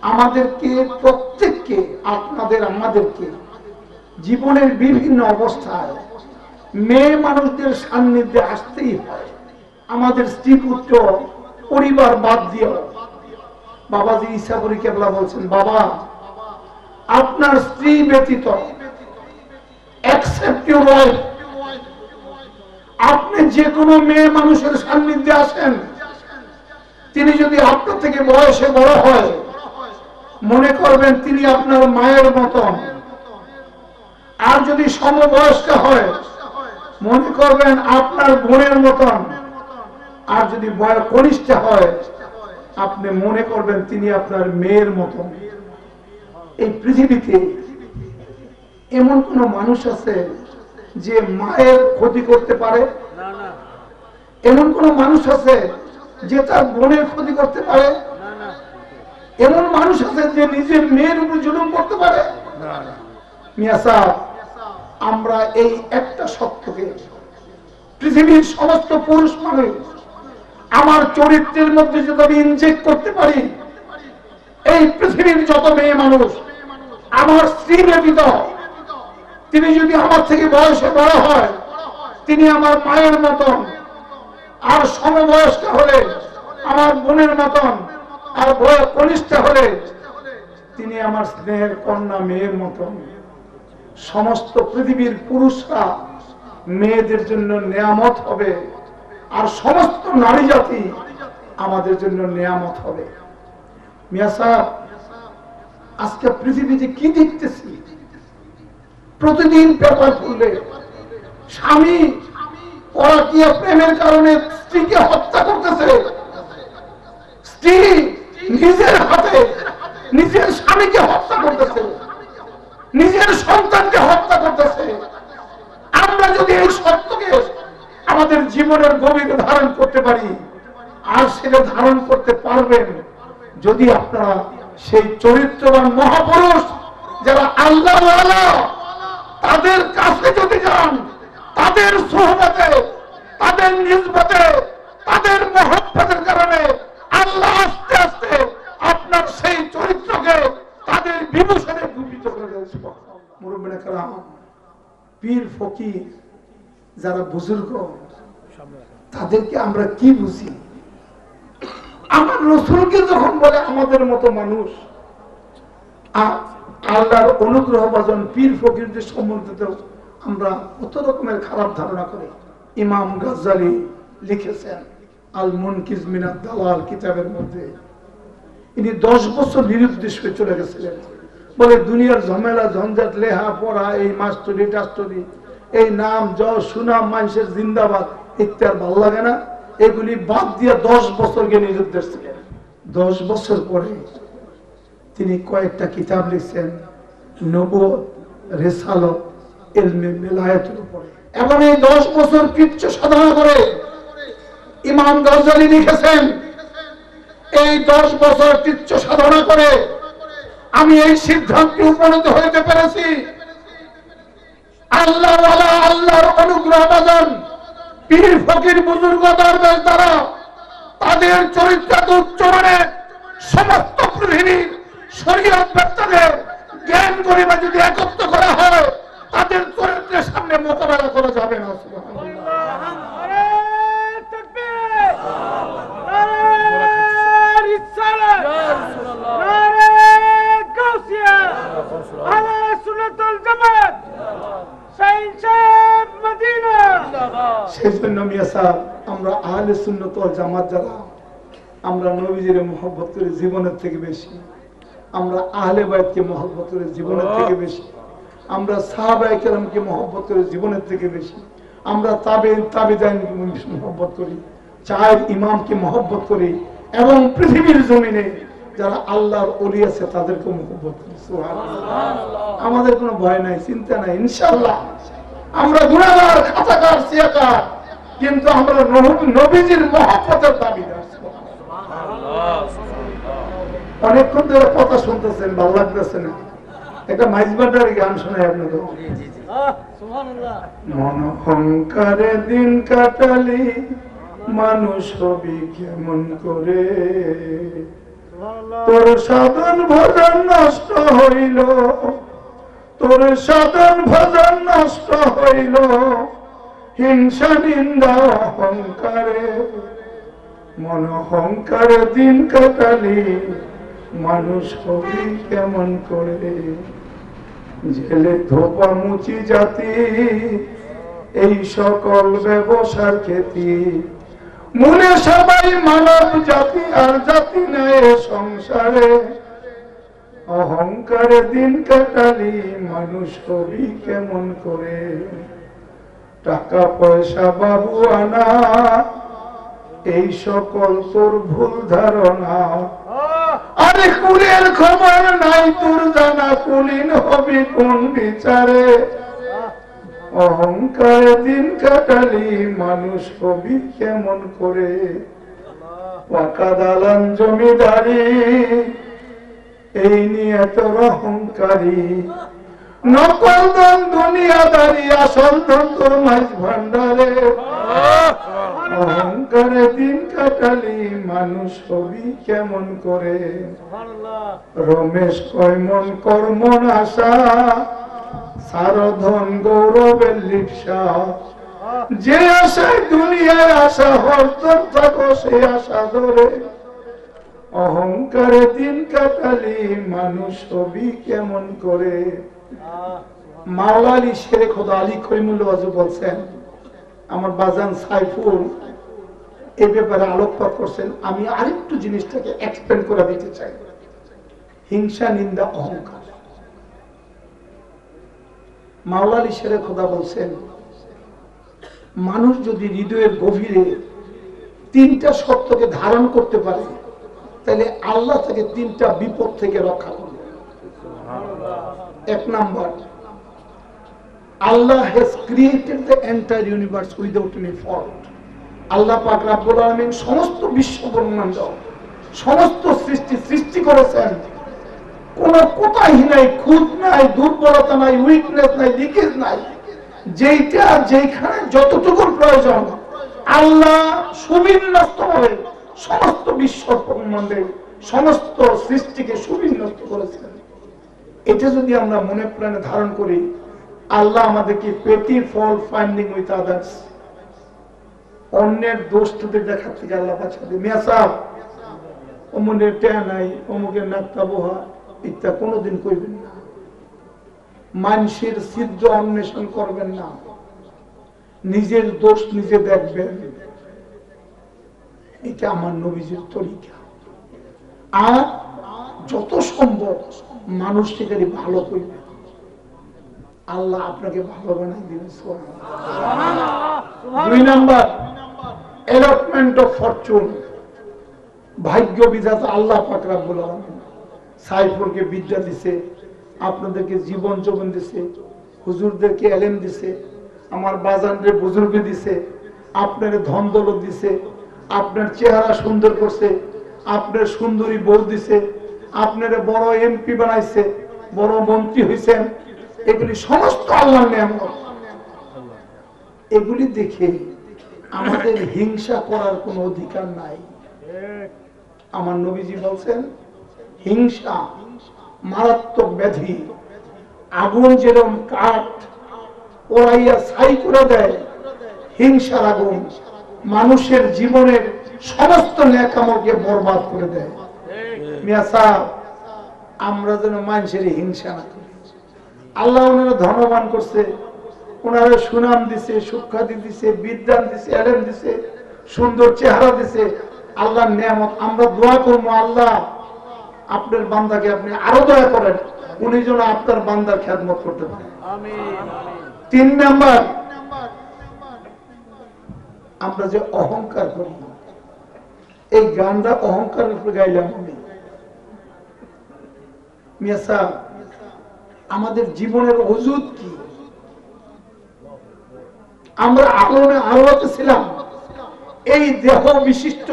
আমাদেরকে প্রত্যেককে, আপনাদের আমাদেরকে জীবনের বিভিন্ন অবস্থায় মেয়ে মানুষদের সান্নিধ্যে আসতেই হয়। আমাদের স্ত্রী পুত্র পরিবার বাদ দিয়ে বাবাজি ঈসাপুরি কেবলা বলছেন, বাবা আপনার স্ত্রী ব্যতীত except your wife, আপনি যে কোনো মেয়ে মানুষের সান্নিধ্যে আসেন, তিনি যদি আপনার থেকে বয়সে বড় হয়, মনে করবেন তিনি আপনার মায়ের মতন। আর যদি সমবয়স্ক হয়, মনে করবেন আপনার বোনের মতন। আর যদি বয়স কনিষ্ঠ হয়, আপনি মনে করবেন তিনি আপনার মেয়ের মতন। এই পৃথিবীতে এমন কোন মানুষ আছে যে মায়ের ক্ষতি করতে পারে? এমন কোন মানুষ আছে যে তার বোনের ক্ষতি করতে পারে? এমন মানুষ আছে যে নিজের মেয়ের উপর জুলুম করতে পারে? মিয়া সাহেব, আমরা এই একটা সত্যকে পৃথিবীর সমস্ত পুরুষ মানুষ আমার চরিত্রের মধ্যে যদি আমি ইনজেক্ট করতে পারি, এই পৃথিবীর যত মেয়ে মানুষ আমার স্ত্রী ব্যতীত, তিনি যদি আমার থেকে বয়সে বড় হয়, তিনি আমার মায়ের মতন। আর সমবয়স্ক হলে আমার বোনের মতন। আর বয়স কনিষ্ঠ হলে তিনি আমার স্নেহের কন্যা মেয়ের মতন। সমস্ত পৃথিবীর পুরুষরা মেয়েদের জন্য নিয়ামত হবে, আর সমস্ত নারী জাতি আমাদের জন্য নিয়ামত হবে। মিয়া সাহেব, আজকে পৃথিবীতে কি দেখতেছি? প্রতিদিন পেপার খুললে স্বামী পরকীয়া প্রেমের কারণে স্ত্রীকে হত্যা করতেছে, স্ত্রী নিজের হাতে নিজের স্বামীকে হত্যা করতেছে, নিজের সন্তানকে হত্যা করতেছে। আমরা যদি এই সত্যকে আমাদের জীবনের গভীরে ধারণ করতে পারি, আর সেটা ধারণ করতে পারবেন যদি আপনারা সেই চরিত্রবান মহাপুরুষ যারা আল্লাহ তাদের কাছে যদি যান, তাদের সোহবতে, তাদের নিসবতে, তাদের মহব্বতের কারণে আল্লাহ আস্তে আস্তে আপনার সেই চরিত্রকে তাদের বিভূষণে ভূষিত করে দিয়েছে। মুরব্বিরা কেরাম, পীর ফকির যারা বুজুর্গ, তাদেরকে আমরা কি বুঝি? আমার রাসূলকে যখন বলে আমাদের মতো মানুষ, আল্লাহর অনুগ্রহ ভাজন পীর ফকিরদের সম্বন্ধিত আমরা কত রকমের খারাপ ধারণা করি। ইমাম গাজ্জালি লিখেছেন, আল মুনকিজ মিনাদ দালাল কিতাবের মধ্যে। ইনি 10 বছর নিরুদ্দেশ হয়ে চলে গেছিলেন। বলে দুনিয়ার ঝামেলা ঝঞ্ঝাট, লেহা পড়া, এই মাস্টরি টাস্টরি, এই নাম যশ সুনাম, মানুষের জিন্দাবাদ ইত্যাদি ভালো লাগে না, এগুলি বাদ দিয়ে 10 বছর গিয়ে নিরুদ্দেশ ছিলেন। 10 বছর পরে তিনি কয়েকটা কিতাব লিখছেন, নবুয়ত, রিসালত, ইলমে মিলায়াতের উপরে। এবং এই 10 বছর কৃচ্ছ সাধনা করে ইমাম গাজ্জালী লিখেছেন, এই 10 বছর কৃচ্ছ সাধনা করে আমি এই সিদ্ধান্তে উপনীত হইতে পেরেছি, আল্লাহ ওয়ালা, আল্লাহর অনুগ্রহ বাজন পীর ফকির বুজুর্গ দরবেশ দ্বারা তাদের চরিত্র উচ্চারণে সমস্ত পৃথিবীর শরীয়ত ব্যক্তদের জ্ঞান গরিমা যদি একত্র করা হয়, তাদের চরিত্রের সামনে মোকাবেলা করা যাবে না। সেই জন্য মিয়া সাহেব, আমরা আহলে সুন্নাত ওয়াল জামাত যারা, আমরা নবীজির মহব্বত করি জীবনের থেকে বেশি, আমরা আহলে বাইতকে মহব্বত করি জীবনের থেকে বেশি, আমরা সাহাবায়ে কেরামকে মহব্বত করি জীবনের থেকে বেশি, আমরা তাবেঈনকে মহব্বত করি, চার ইমামকে মহব্বত করি, এবং পৃথিবীর জমিনে যারা আল্লাহর ওলি আছে তাদেরকে মহব্বত করি। সুবহানাল্লাহ। আমাদের কোনো ভয় নাই, চিন্তা নাই, ইনশাআল্লাহ। আমরা গুনাহগার, খাতাকার, সিয়াকার, কিন্তু আমরা নবীজির মহব্বতের দাবিদার। অনেকক্ষণ ধরে কথা শুনতেছেন, ভালো লাগতেছে না? একটা মাইজবান্ডারি গান শোনাই আপনাদের। মন অহংকারে দিন কাটালি, মানুষ হবি কেমন করে, তোর সাধন ভজন নষ্ট হইল, তোর সাধন ভজন নষ্ট হইল, হিংসা নিন্দা অহংকারে। মন অহংকারে দিন কাটালি, মানুষ হবি কেমন করে, জেলে ধোপা মুচি জাতি, এই সকল ব্যবসার খ্যাতি, মনে সবাই মানব জাতি, আর জাতি নেই সংসারে। অহংকারে দিন কাটালি, মানুষ হবি কেমন করে, টাকা পয়সা বাবু আনা, এই সকল তোর ভুল ধারণা। আরে কুলের খবর নাই তোর জানা, কুলীন হবি কোন বিচারে। অহংকারে দিন কাটালি, মানুষ হবি কেমন করে, পাকা দালান জমিদারি, এই নিয়ে তোর অহংকারী। নকল ধন দুনিয়াদারি, আসল ধন তোর মাঝ ভান্ডারে। অহংকারে দিন কাটালি, মানুষ হবি কেমন করে। রমেশ কয় মন কর্ম আশা, সারধন গৌরবের লিপসা, যে আশায় দুনিয়ায় আশা, হরদম থাকো সেই আশা ধরে। অহংকারে দিন কাটালি, মানুষ হবি কেমন করে। মাওলানা শেরে খোদা আলী করিমুল্লাহ ওয়াজ বলছেন, আমার বাজান সাইফুল এই ব্যাপারে আলোকপাত করছেন। আমি আরেকটু জিনিসটাকে এক্সপ্লেন করে দিতে চাই। হিংসা নিন্দা অহংকার, মাওলানা শেরে খোদা বলছেন, মানুষ যদি হৃদয়ের গভীরে 3টা সত্যকে ধারণ করতে পারে, তাহলে আল্লাহ তাকে 3টা বিপদ থেকে রক্ষা করবে। 1 number, Allah has created the entire universe without any fault. আল্লাহ পাক রব্বুল আলামিন সমস্ত বিশ্ব ব্রহ্মাণ্ড, সমস্ত সৃষ্টি করেছেন, কোন কোতাহি নাই, খুঁত নাই, দুর্বলতা নাই, উইকনেস নাই, লিকেজ নাই। যেইটা যেখানে যতটুকু প্রয়োজন আল্লাহ সুবিন্যস্তভাবে সমস্ত বিশ্ব ব্রহ্মাণ্ডের সমস্ত সৃষ্টিকে সুবিন্যস্ত করেছেন। এটা যদি আমরা মনে প্রাণে ধারণ করি, আল্লাহ আমাদেরকে পেটি ফল ফাইন্ডিং উইথ আদার্স, অন্যের দোষ তোদের দেখার থেকে আল্লাহ বাঁচাবে। মিয়া সাহেব, অমুকের টেয়া নাই, অমুকের নাক্তা বোহা, ইত্যা কোনোদিন করবেন না। মানুষের ছিদ্র অন্বেষণ করবেন না, নিজের দোষ নিজে দেখবেন। এটা আমার নবীজির তরিকা। আর যত সম্ভব মানুষটিকে ভালো করবে, আল্লাহ আপনাকে ভালো বানাই দিবেন। 2 নাম্বার, অ্যালটমেন্ট অফ ফরচুন, ভাগ্য বিধাতা আল্লাহ পাক রব্বুল আলামিন সাইফুলকে বিদ্যা দিছে, আপনাদেরকে জীবন যৌবন দিছে, হুজুরদেরকে এলেম দিছে, আমার বাজানদের বুজুর্গ দিছে, আপনার ধন দৌলত দিছে, আপনার চেহারা সুন্দর করছে, আপনার সুন্দরী বউ দিছে, আপনার বড় এমপি বানাইছে, বড় মন্ত্রী হয়েছেন। এগুলি সমস্ত আল্লাহর নিয়ামত। এগুলি দেখে আমাদের হিংসা করার কোনো অধিকার নাই। আমার নবীজি বলছেন, হিংসা মারাত্মক ব্যাধি। আগুন যেরকম কাঠ পোড়াইয়া ছাই করে দেয়, হিংসার আগুন মানুষের জীবনের সমস্ত নেক আমলকে বরবাদ করে দেয়। মিয়া সাহেব, আমরা যেন মানুষের হিংসা না করি। আল্লাহ ওনারা ধনবান করছে, ওনারা সুনাম দিছে, সুখ্যাতি দিছে, বিদ্যান দিছে, এলেম দিছে, সুন্দর চেহারা দিছে, আল্লাহর নিয়ামত। আমরা দোয়া করবো, আল্লাহ আপনার বান্দাকে আপনি আরো দয়া করেন, উনি যেন আপনার বান্দার খেদমত করতে পারেন। 3 নাম্বার, আমরা যে অহংকার করি, এই গানটা অহংকারের উপরে গাইলাম আমি। মিয়া সাহেব, আমাদের জীবনের ওজুদ কি? আমরা আলোতে ছিলাম, এই দেহ বিশিষ্ট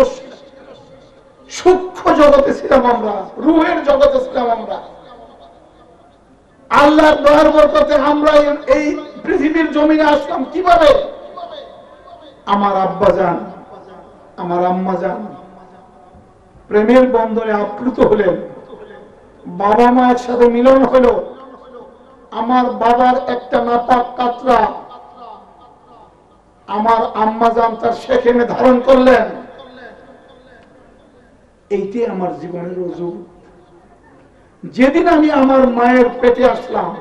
সূক্ষ্ম জগতে ছিলাম, আমরা রূহের জগতে ছিলাম। আমরা আল্লাহর দয়ার বরকতে আমরা এই পৃথিবীর জমিনে আসলাম কিভাবে? আমার আব্বা জান, আমার আম্মা জান প্রেমের বন্ধনে আপ্লুত হলেন, বাবা মায়ের সাথে মিলন হলো। আমার বাবার একটা নাপাক কাতরা আমার আম্মা জান তার সেখানে ধারণ করলেন। এইটি আমার জীবনের ওজুদ। যেদিন আমি আমার মায়ের পেটে আসলাম,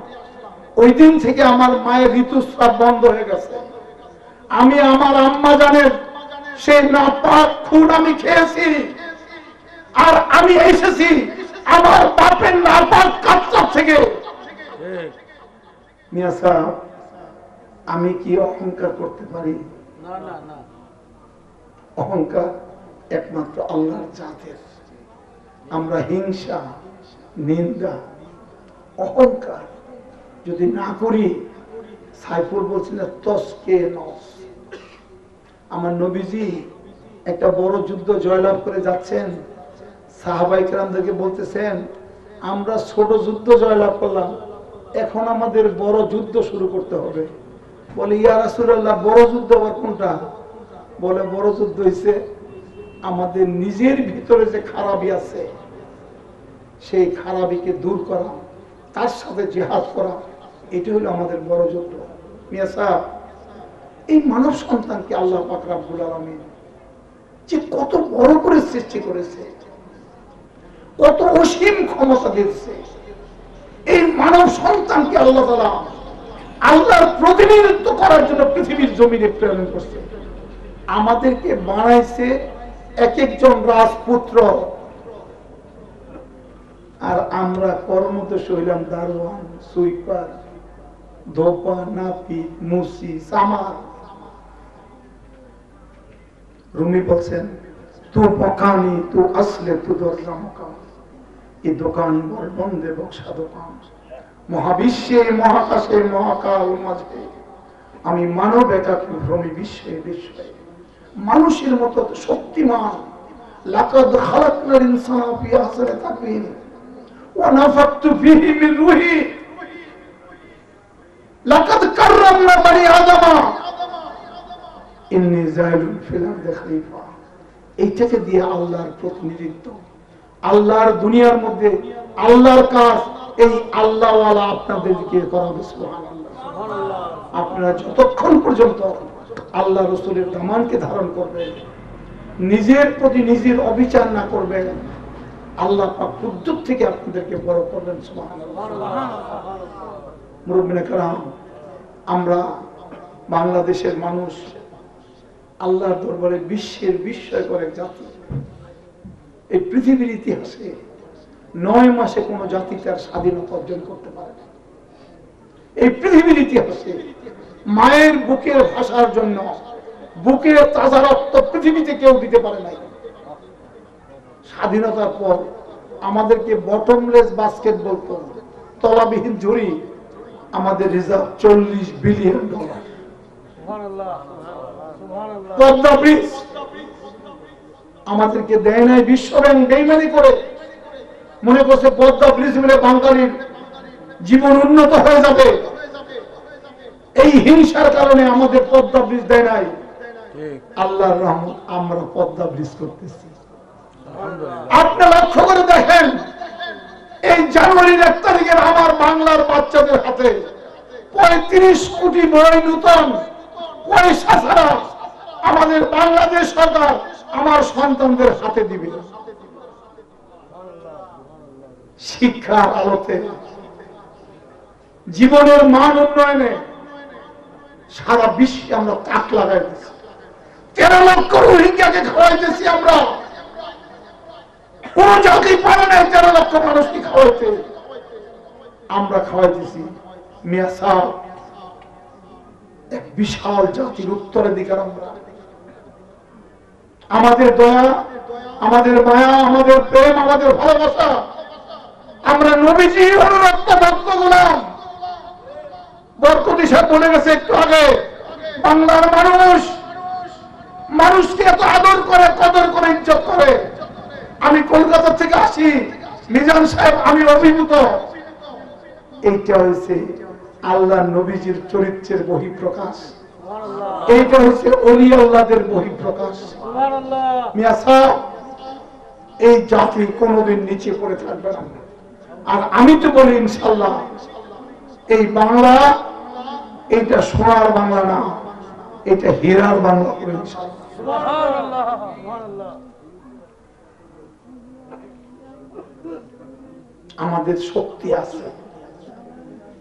ওই দিন থেকে আমার মায়ের ঋতুস্রাব বন্ধ হয়ে গেছে। আমি আমার আম্মা জানের সেই নাপাক খুন আমি খেয়েছি, আর আমি এসেছি আমার বাপের নাপাক কাতরা থেকে। মিয়া সাহেব, আমি কি অহংকার করতে পারি? না। অহংকার একমাত্র আল্লাহর জাতের। আমরা হিংসা, নিন্দা, অহংকার যদি না করি, সাইফুল বলছিলেন তসকে নস। আমার নবীজি একটা বড় যুদ্ধ জয়লাভ করে যাচ্ছেন, সাহাবাই কেরামদেরকে বলতেছেন, আমরা ছোট যুদ্ধ জয়লাভ করলাম, এখন আমাদের বড় যুদ্ধ শুরু করতে হবে। বলে, ইয়া রাসূলুল্লাহ, বড় যুদ্ধ আবার কোনটা? বলে, বড় যুদ্ধ হইছে আমাদের নিজের ভিতরে যে খারাপি আছে, সেই খারাপিকে দূর করা, তার সাথে জিহাদ করা, এটি হলো আমাদের বড় যুদ্ধ। মিয়া সাহেব, এই মানব সন্তানকে আল্লাহ পাক রব্বুল আলামিন যে কত বড় করে সৃষ্টি করেছে, কত অসীম ক্ষমতা দিয়েছে, এই মানব সন্তানকে আল্লাহ তাআলা আল্লাহর প্রতিনিধিত্ব করার জন্য পৃথিবীর জমিনে প্রেরণ করছে। আমাদেরকে বানাইছে এক একজন রাজপুত্র, আর আমরা কর্মদোষ হইলাম দারোয়ান, সুইপার, ধোপা, নাপিত, মুসি, সামার। রুমি বলছেন, তু মকানি তু আসলে তু দরজা মকান, এই দোকান বল বন্ধে বক্সা দোকান। মহাবিশ্বে, মহাকাশে, মহাকাল মাঝে আমি মানব একাকী ভ্রমি বিশ্বে বিশ্বে। মানুষের মতো শক্তিমান, লাকাদ খালাকনাল ইনসানা ফি আহসানি তাকওয়িম ওয়া নাফাখতু ফীহি মিন রূহি লাকাদ কাররামনা বানি আদম ইন্নী জাইলুন ফিল আরদি খলিফা। এইটাকে দিয়ে আল্লাহর প্রতিনিধিত্ব, আল্লাহর দুনিয়ার মধ্যে আল্লাহর কাজ, এই আল্লাহওয়ালা আপনাদেরকে করাবে। সুবহানাল্লাহ। আপনারা যতক্ষণ পর্যন্ত আল্লাহ রাসূলের দামানকে ধারণ করবেন, নিজের প্রতি নিজের অবিচার না করবেন, আল্লাহ পাক কুদ্দুর থেকে আপনাদেরকে বড় করবেন। সুবহানাল্লাহ। মুরব্বিনে কেরাম, আমরা বাংলাদেশের মানুষ, আল্লাহর দরবারে বিশ্বের বিস্ময়কর এক জাতি। এই পৃথিবীর ইতিহাসে 9 মাসে কোন জাতি তার স্বাধীনতা অর্জন করতে পারে না। এই পৃথিবীর ইতিহাসে মায়ের বুকের ভাষার জন্য বুকের তাজা রক্ত পৃথিবীতে কেউ দিতে পারে নাই। স্বাধীনতার পর আমাদেরকে বটমলেস বাস্কেট বলতো, তলাবিহীন ঝুড়ি, আমাদের রিজার্ভ $40 বিলিয়ন। পদ্মা ব্রিজ আমাদেরকে দেয় নাই বিশ্বব্যাংক বেইমানি করে, মনে করছে পদ্মা ব্রিজ মিলে বাঙালির জীবন উন্নত হয়ে যাবে। এই হিংসার কারণে আমাদের পদ্মা ব্রিজ দেয় নাই। আল্লাহর রহমত আমরা পদ্মা ব্রিজ করতেছি। আপনি লক্ষ্য করে দেখেন, এই জানুয়ারির 1 তারিখের আমার বাংলার বাচ্চাদের হাতে 35 কোটি বই নতুন পয়সা ছাড়া আমাদের বাংলাদেশ সরকার আমার সন্তানদের হাতে দিবে। শিক্ষার আলোতে জীবনের মান উন্নয়নে সারা বিশ্বে আমরা তাক লাগাইতেছি। 13 লক্ষ রোহিঙ্গাকে খাওয়াইতেছি আমরা। কোন জাতি পারে না 13 লক্ষ মানুষকে খাওয়াইতে, আমরা খাওয়াইতেছি। মিয়া সাহেব, এক বিশাল জাতির উত্তরাধিকার আমরা। আমাদের দয়া, আমাদের মায়া, আমাদের প্রেম, আমাদের ভালোবাসা, আমরা নবীজি অনুরক্ত ভক্ত গোলাম। বরকতি সাহেব বলে গেছে একটু আগে, বাংলার মানুষ মানুষকে এত আদর করে, কদর করে, ইজ্জত করে। আমি কলকাতা থেকে আসি, মিজান সাহেব, আমি অভিভূত। এইটা হয়েছে আল্লাহ নবীজির চরিত্রের বহিঃপ্রকাশ, এইটা হচ্ছে ওলি আল্লাহদের বহিঃপ্রকাশ। মিয়া সাহেব, এই জাতি কোনোদিন নিচে পড়ে থাকবে না। আর আমি তো বলি ইনশাআল্লাহ, এই বাংলা এইটা সোনার বাংলা না, এটা হীরার বাংলা করে ইনশাআল্লাহ। আমাদের শক্তি আছে,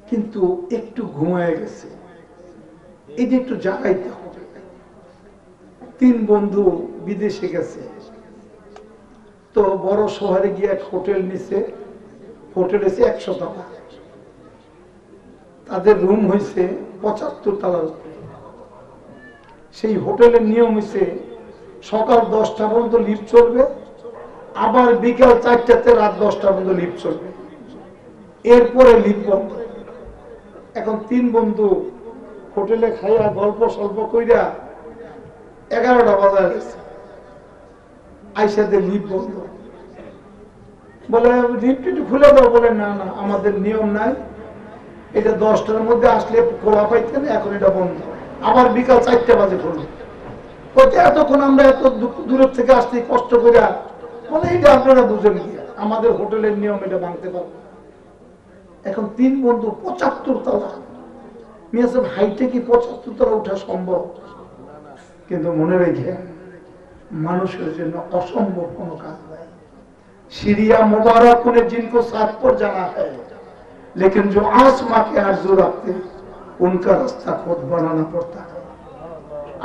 কিন্তু একটু ঘুমিয়ে গেছে। এই যে একটু জাগাইতে হবে। 3 বন্ধু বিদেশে গেছে, তো বড় শহরে গিয়ে এক হোটেল নিছে। হোটেল এসে 100 টাকা, তাদের রুম হয়েছে 75 তলার উপরে। সেই হোটেলের নিয়ম হয়েছে সকাল 10টা পর্যন্ত লিফট চলবে, আবার বিকাল 4টাতে রাত 10টা পর্যন্ত লিফট চলবে, এরপরে লিফট বন্ধ। এখন 3 বন্ধু হোটেলে খাইয়া গল্প স্বল্প কইরা 11টা বাজার গেছে, আইসাদের লিফট বন্ধ। বলে লিফট একটু খুলে দাও, বলে না না আমাদের নিয়ম নাই, এটা 10টার মধ্যে আসলে খোলা পাইতেন, এখন এটা বন্ধ, আবার বিকাল 4টা বাজে খুলবে। বলতে এতক্ষণ আমরা এত দূরের থেকে আসতে কষ্ট করে, বলে এটা আপনারা বুঝেন কি, আমাদের হোটেলের নিয়ম, এটা ভাঙতে পারবো। এখন 3 বন্ধু 75 তলা। মিয়া সাহেব, হাইটে কি 75 তলা উঠা সম্ভব? কিন্তু মনে রেখে, মানুষের জন্য অসম্ভব কোনো কাজ নাই। सीरिया मुबारक उन्हें जिनको साथ पर जाना है, लेकिन जो आसमां के आरज़ू रखते उनका रास्ता खुद बनाना पड़ता है।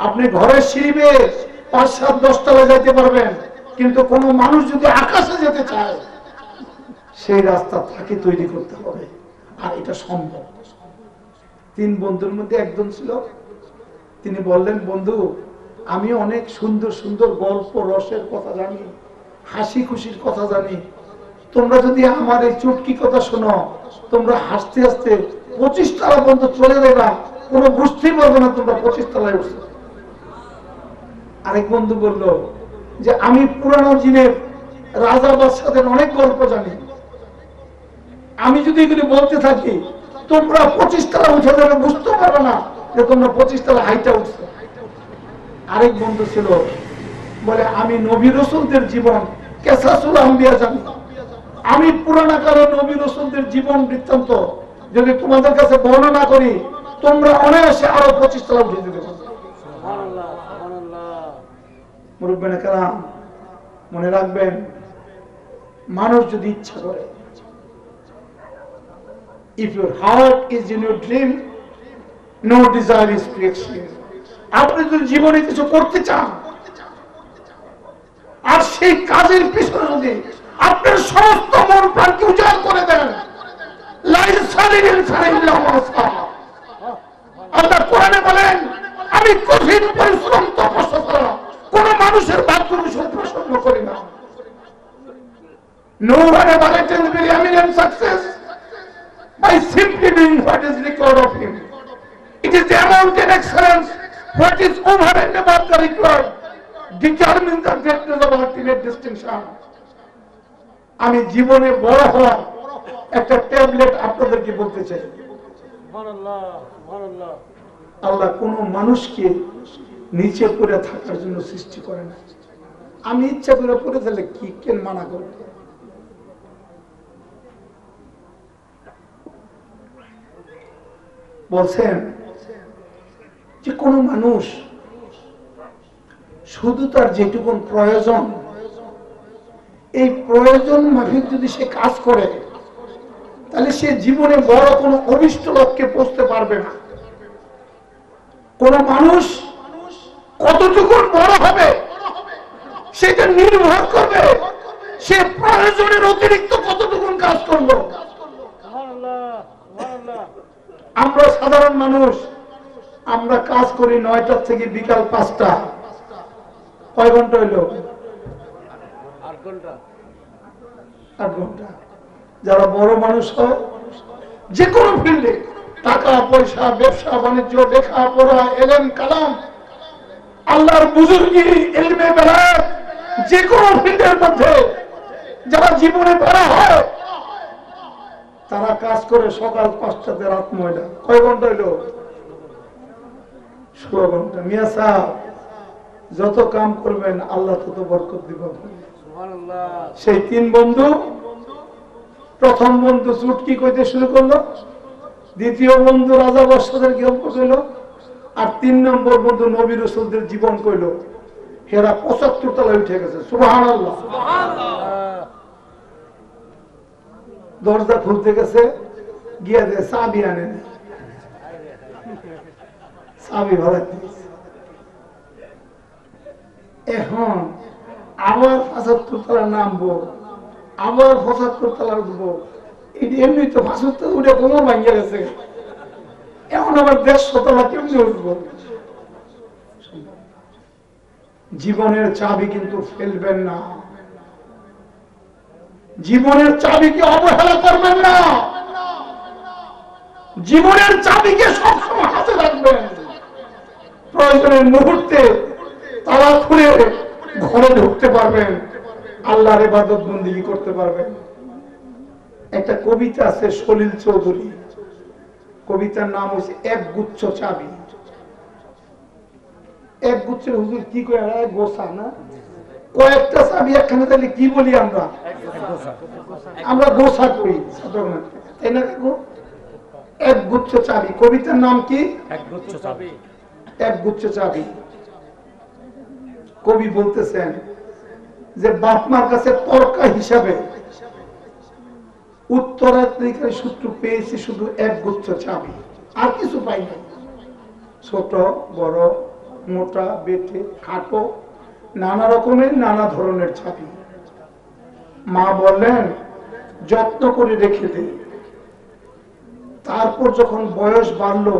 अपने घरे सीढ़ी में 5-7-10 तला जाते पारबेन, किन्तु कोनो मानुष यदि आकाशे जेते चाय সেই রাস্তা তাকে তৈরি করতে হবে, আর এটা সম্ভব। 3 বন্ধুর মধ্যে একজন ছিল, তিনি বললেন, বন্ধু আমি অনেক সুন্দর সুন্দর গল্প রসের কথা জানি, হাসি খুশির কথা জানি, তোমরা যদি আমার এই চুটকি কথা শোনো, তোমরা হাসতে হাসতে 25 তলা পর্যন্ত চলে যাবে, কোনো বুঝতেই পারবে না তোমরা 25 তলায় উঠছো। আরেক বন্ধু বলল যে আমি পুরানো দিনের রাজা বাদশাদের অনেক গল্প জানি, আমি যদি এগুলি বলতে থাকি তোমরা 25 তলা উঠে যাবে, বুঝতে পারবে না যে তোমরা 25 তলা হাইটা উঠছো। আরেক বন্ধু ছিল, বলে আমি নবী রাসূলদের জীবন কেসাসুল আম্বিয়া জানি, আমি পুরানা কালের নবী রাসূলদের জীবন বৃত্তান্ত যদি তোমাদের কাছে বর্ণনা করি, তোমরা অনায়াসে আরো 25 তলা উঠে যেতে পারবে। সুবহানাল্লাহ, সুবহানাল্লাহ। মুরব্বিয়ানে কেরাম, মনে রাখবেন, মানুষ যদি ইচ্ছা করে, if your heart is in your dream, no desire is to exist. আপনি যদি জীবনে কিছু করতে চান আর সেই কাজের পিছনে যদি আপনার সমস্ত মন প্রাণকে উজাড় করে দেন, আল্লাহ কোরআনে বলেন, আমি কঠিন পরিশ্রম তপস্যা ছাড়া কোন মানুষের ভাগ্য বিষয় প্রসন্ন করি না। No one ever attains very eminent success by simply doing what is required of him. It is the amount and excellence what is over and above the required determines the greatness of ultimate distinction. আমি জীবনে বড় হওয়া একটা tablet আপনাদেরকে বলতে চাই। আল্লাহ কোন মানুষকে নিচে পড়ে থাকার জন্য সৃষ্টি করে না। আমি ইচ্ছা করে পড়ে থাকলে কি কেন মানা করবে? বলছেন যে কোন মানুষ শুধু তার যেটুকুন প্রয়োজন, এই প্রয়োজন মাফিক যদি সে কাজ করে তাহলে সে জীবনে বড় কোনো অভিষ্ট লক্ষ্যে পৌঁছতে পারবে না। কোন মানুষ কতটুকু বড় হবে সেটা নির্ভর করবে সে প্রয়োজনের অতিরিক্ত কতটুকু কাজ করবে। আমরা সাধারণ মানুষ, আমরা কাজ করি 9টা থেকে বিকাল 5টা। কয় ঘন্টা হইল? 8 ঘন্টা। যারা বড় মানুষ হয় যে কোনো ফিল্ডে, টাকা পয়সা, ব্যবসা বাণিজ্য, লেখাপড়া, এলেম কালাম, আল্লাহর বুজুর্গি, ইলমে বেলায়েত, যে কোনো ফিল্ডের মধ্যে যারা জীবনে বড় হয় তারা কাজ করে সকাল 5টাতে রাত 9টা। কয় ঘন্টা হইল? 16 ঘন্টা। মিয়া সাহেব, যত কাম করবেন আল্লাহ তত বরকত দিবেন। সেই 3 বন্ধু, প্রথম বন্ধু চুটকি কইতে শুরু করলো, দ্বিতীয় বন্ধু রাজা বর্ষদের গল্প কইল, আর 3 নম্বর বন্ধু নবী রাসূলদের জীবন কইল। হেরা 75 তলায় উঠে গেছে। সুবহানাল্লাহ। দরজা খুলতে গেছে, গিয়া যে চাবি আনে, চাবি ভাড়া দিয়েছে। এখন আবার 75 তলা নামবো, আবার 75 তলা উঠবো। এমনি তো 75 উঠে কোমর ভাঙিয়ে গেছে, এখন আবার 150 তলা কেমনি উঠবো? জীবনের চাবি কিন্তু ফেলবেন না, জীবনের চাবিকে অবহেলা করবেন না, জীবনের চাবিকে সবসময় হাতে রাখবেন। প্রয়োজনের মুহূর্তে তালা খুলে ঘরে ঢুকতে পারবেন, আল্লাহর ইবাদত বন্দেগী করতে পারবেন। একটা কবিতা আছে সলিল চৌধুরী, কবিতার নাম হচ্ছে এক গুচ্ছ চাবি। এক গুচ্ছের হুজুর কি করে? এক গোছা না, কয়েকটা চাবি একখানে, তাহলে কি বলি আমরা? আমরা গোছা করি, তাই না? এক গুচ্ছ চাবি। কবিতার নাম কি? এক গুচ্ছ চাবি। এক গুচ্ছ চাবি। কবি বলতেছেন যে বাপ মার কাছে তর্কা হিসাবে উত্তরাধিকারী সূত্র পেয়েছি শুধু এক গুচ্ছ চাবি, আর কিছু পাই না। ছোট বড়, মোটা বেটে, খাটো, নানা রকমের নানা ধরনের চাবি। মা বললেন যত্ন করে রেখে দে। তারপর যখন বয়স বাড়লো,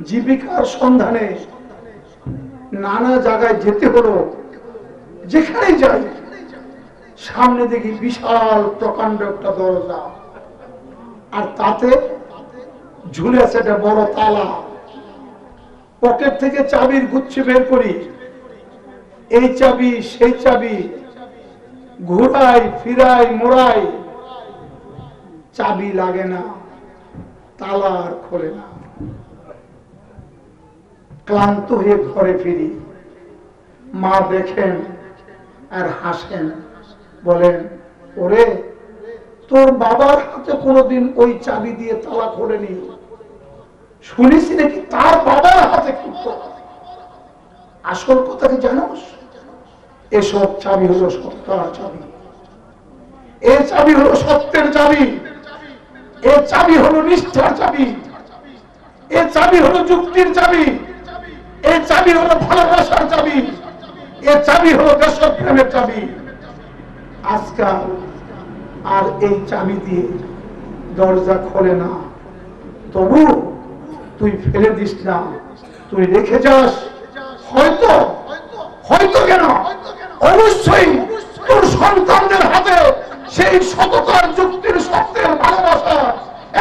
জীবিকার সন্ধানে নানা জায়গায় যেতে হলো, যেখানে যাই সামনে দেখি বিশাল প্রকাণ্ড একটা দরজা, আর তাতে ঝুলে আছে একটা বড় তালা। পকেট থেকে চাবির গুচ্ছ বের করি, এই চাবি সেই চাবি, ঘুরাই ফিরাই মোড়াই, চাবি লাগে না, তালা আর খোলে না। ক্লান্ত হয়ে ঘরে ফিরি, মা দেখেন আর হাসেন, বলেন ওরে তোর বাবার হাতে কোনোদিন ওই চাবি দিয়ে তালা খোলেনি, শুনেছি নাকি তার বাবার হাতে খুলতো। আসল কথা কি জানোস? এসব চাবি হলো সত্তার চাবি, এই চাবি হলো সত্যের চাবি, এই চাবি হলো নিষ্ঠার চাবি, এই চাবি হলো যুক্তির চাবি, এই চাবি হলো ভালোবাসার চাবি, এই চাবি হলো দেশপ্রেমের চাবি। আজকাল আর এই চাবি দিয়ে দরজা খোলে না, তবু তুই ফেলে দিস না, তুই রেখে যাস। হয়তো হয়তো কেন, অবশ্যই তোর সন্তানদের হাতে সেই সততার, যুক্তির, সত্যের, ভালোবাসা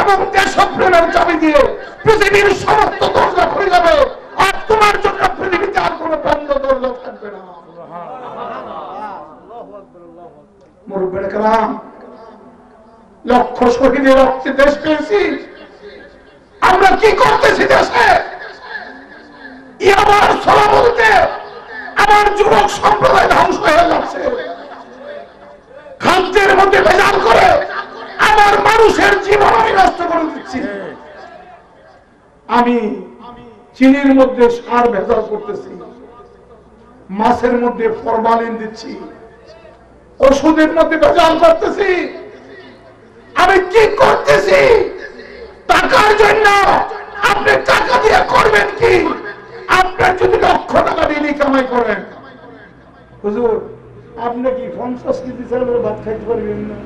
এবং দেশপ্রেমের চাবি দিয়ে পৃথিবীর সমস্ত দরজা খুলে যাবে, আর তোমার জন্য পৃথিবীতে আর কোনো বন্ধ দরজা থাকবে না। মুরব্বিরা কেরাম, লক্ষ শহীদের রক্তে দেশ পেয়েছি, আমরা কি করতেছি দেশে? আমার সলা বলতে আমার যুবক সম্প্রদায় ধ্বংস হয়ে যাচ্ছে, খাদ্যের মধ্যে ভেজাল করে আমার মানুষের জীবন আমি নষ্ট করে দিচ্ছি। আমি চিনির মধ্যে সার ভেজাল করতেছি, মাছের মধ্যে ফরমালিন দিচ্ছি, ওষুধের মধ্যে ভেজাল করতেছি। আমি কি করতেছি? টাকার জন্য। আপনি টাকা দিয়ে করবেন কি? আপনার যদি লক্ষ টাকা দিয়ে কামাই করেন, হুজুর আপনি কি 50 কেজি চালের ভাত খাইতে পারবেন না?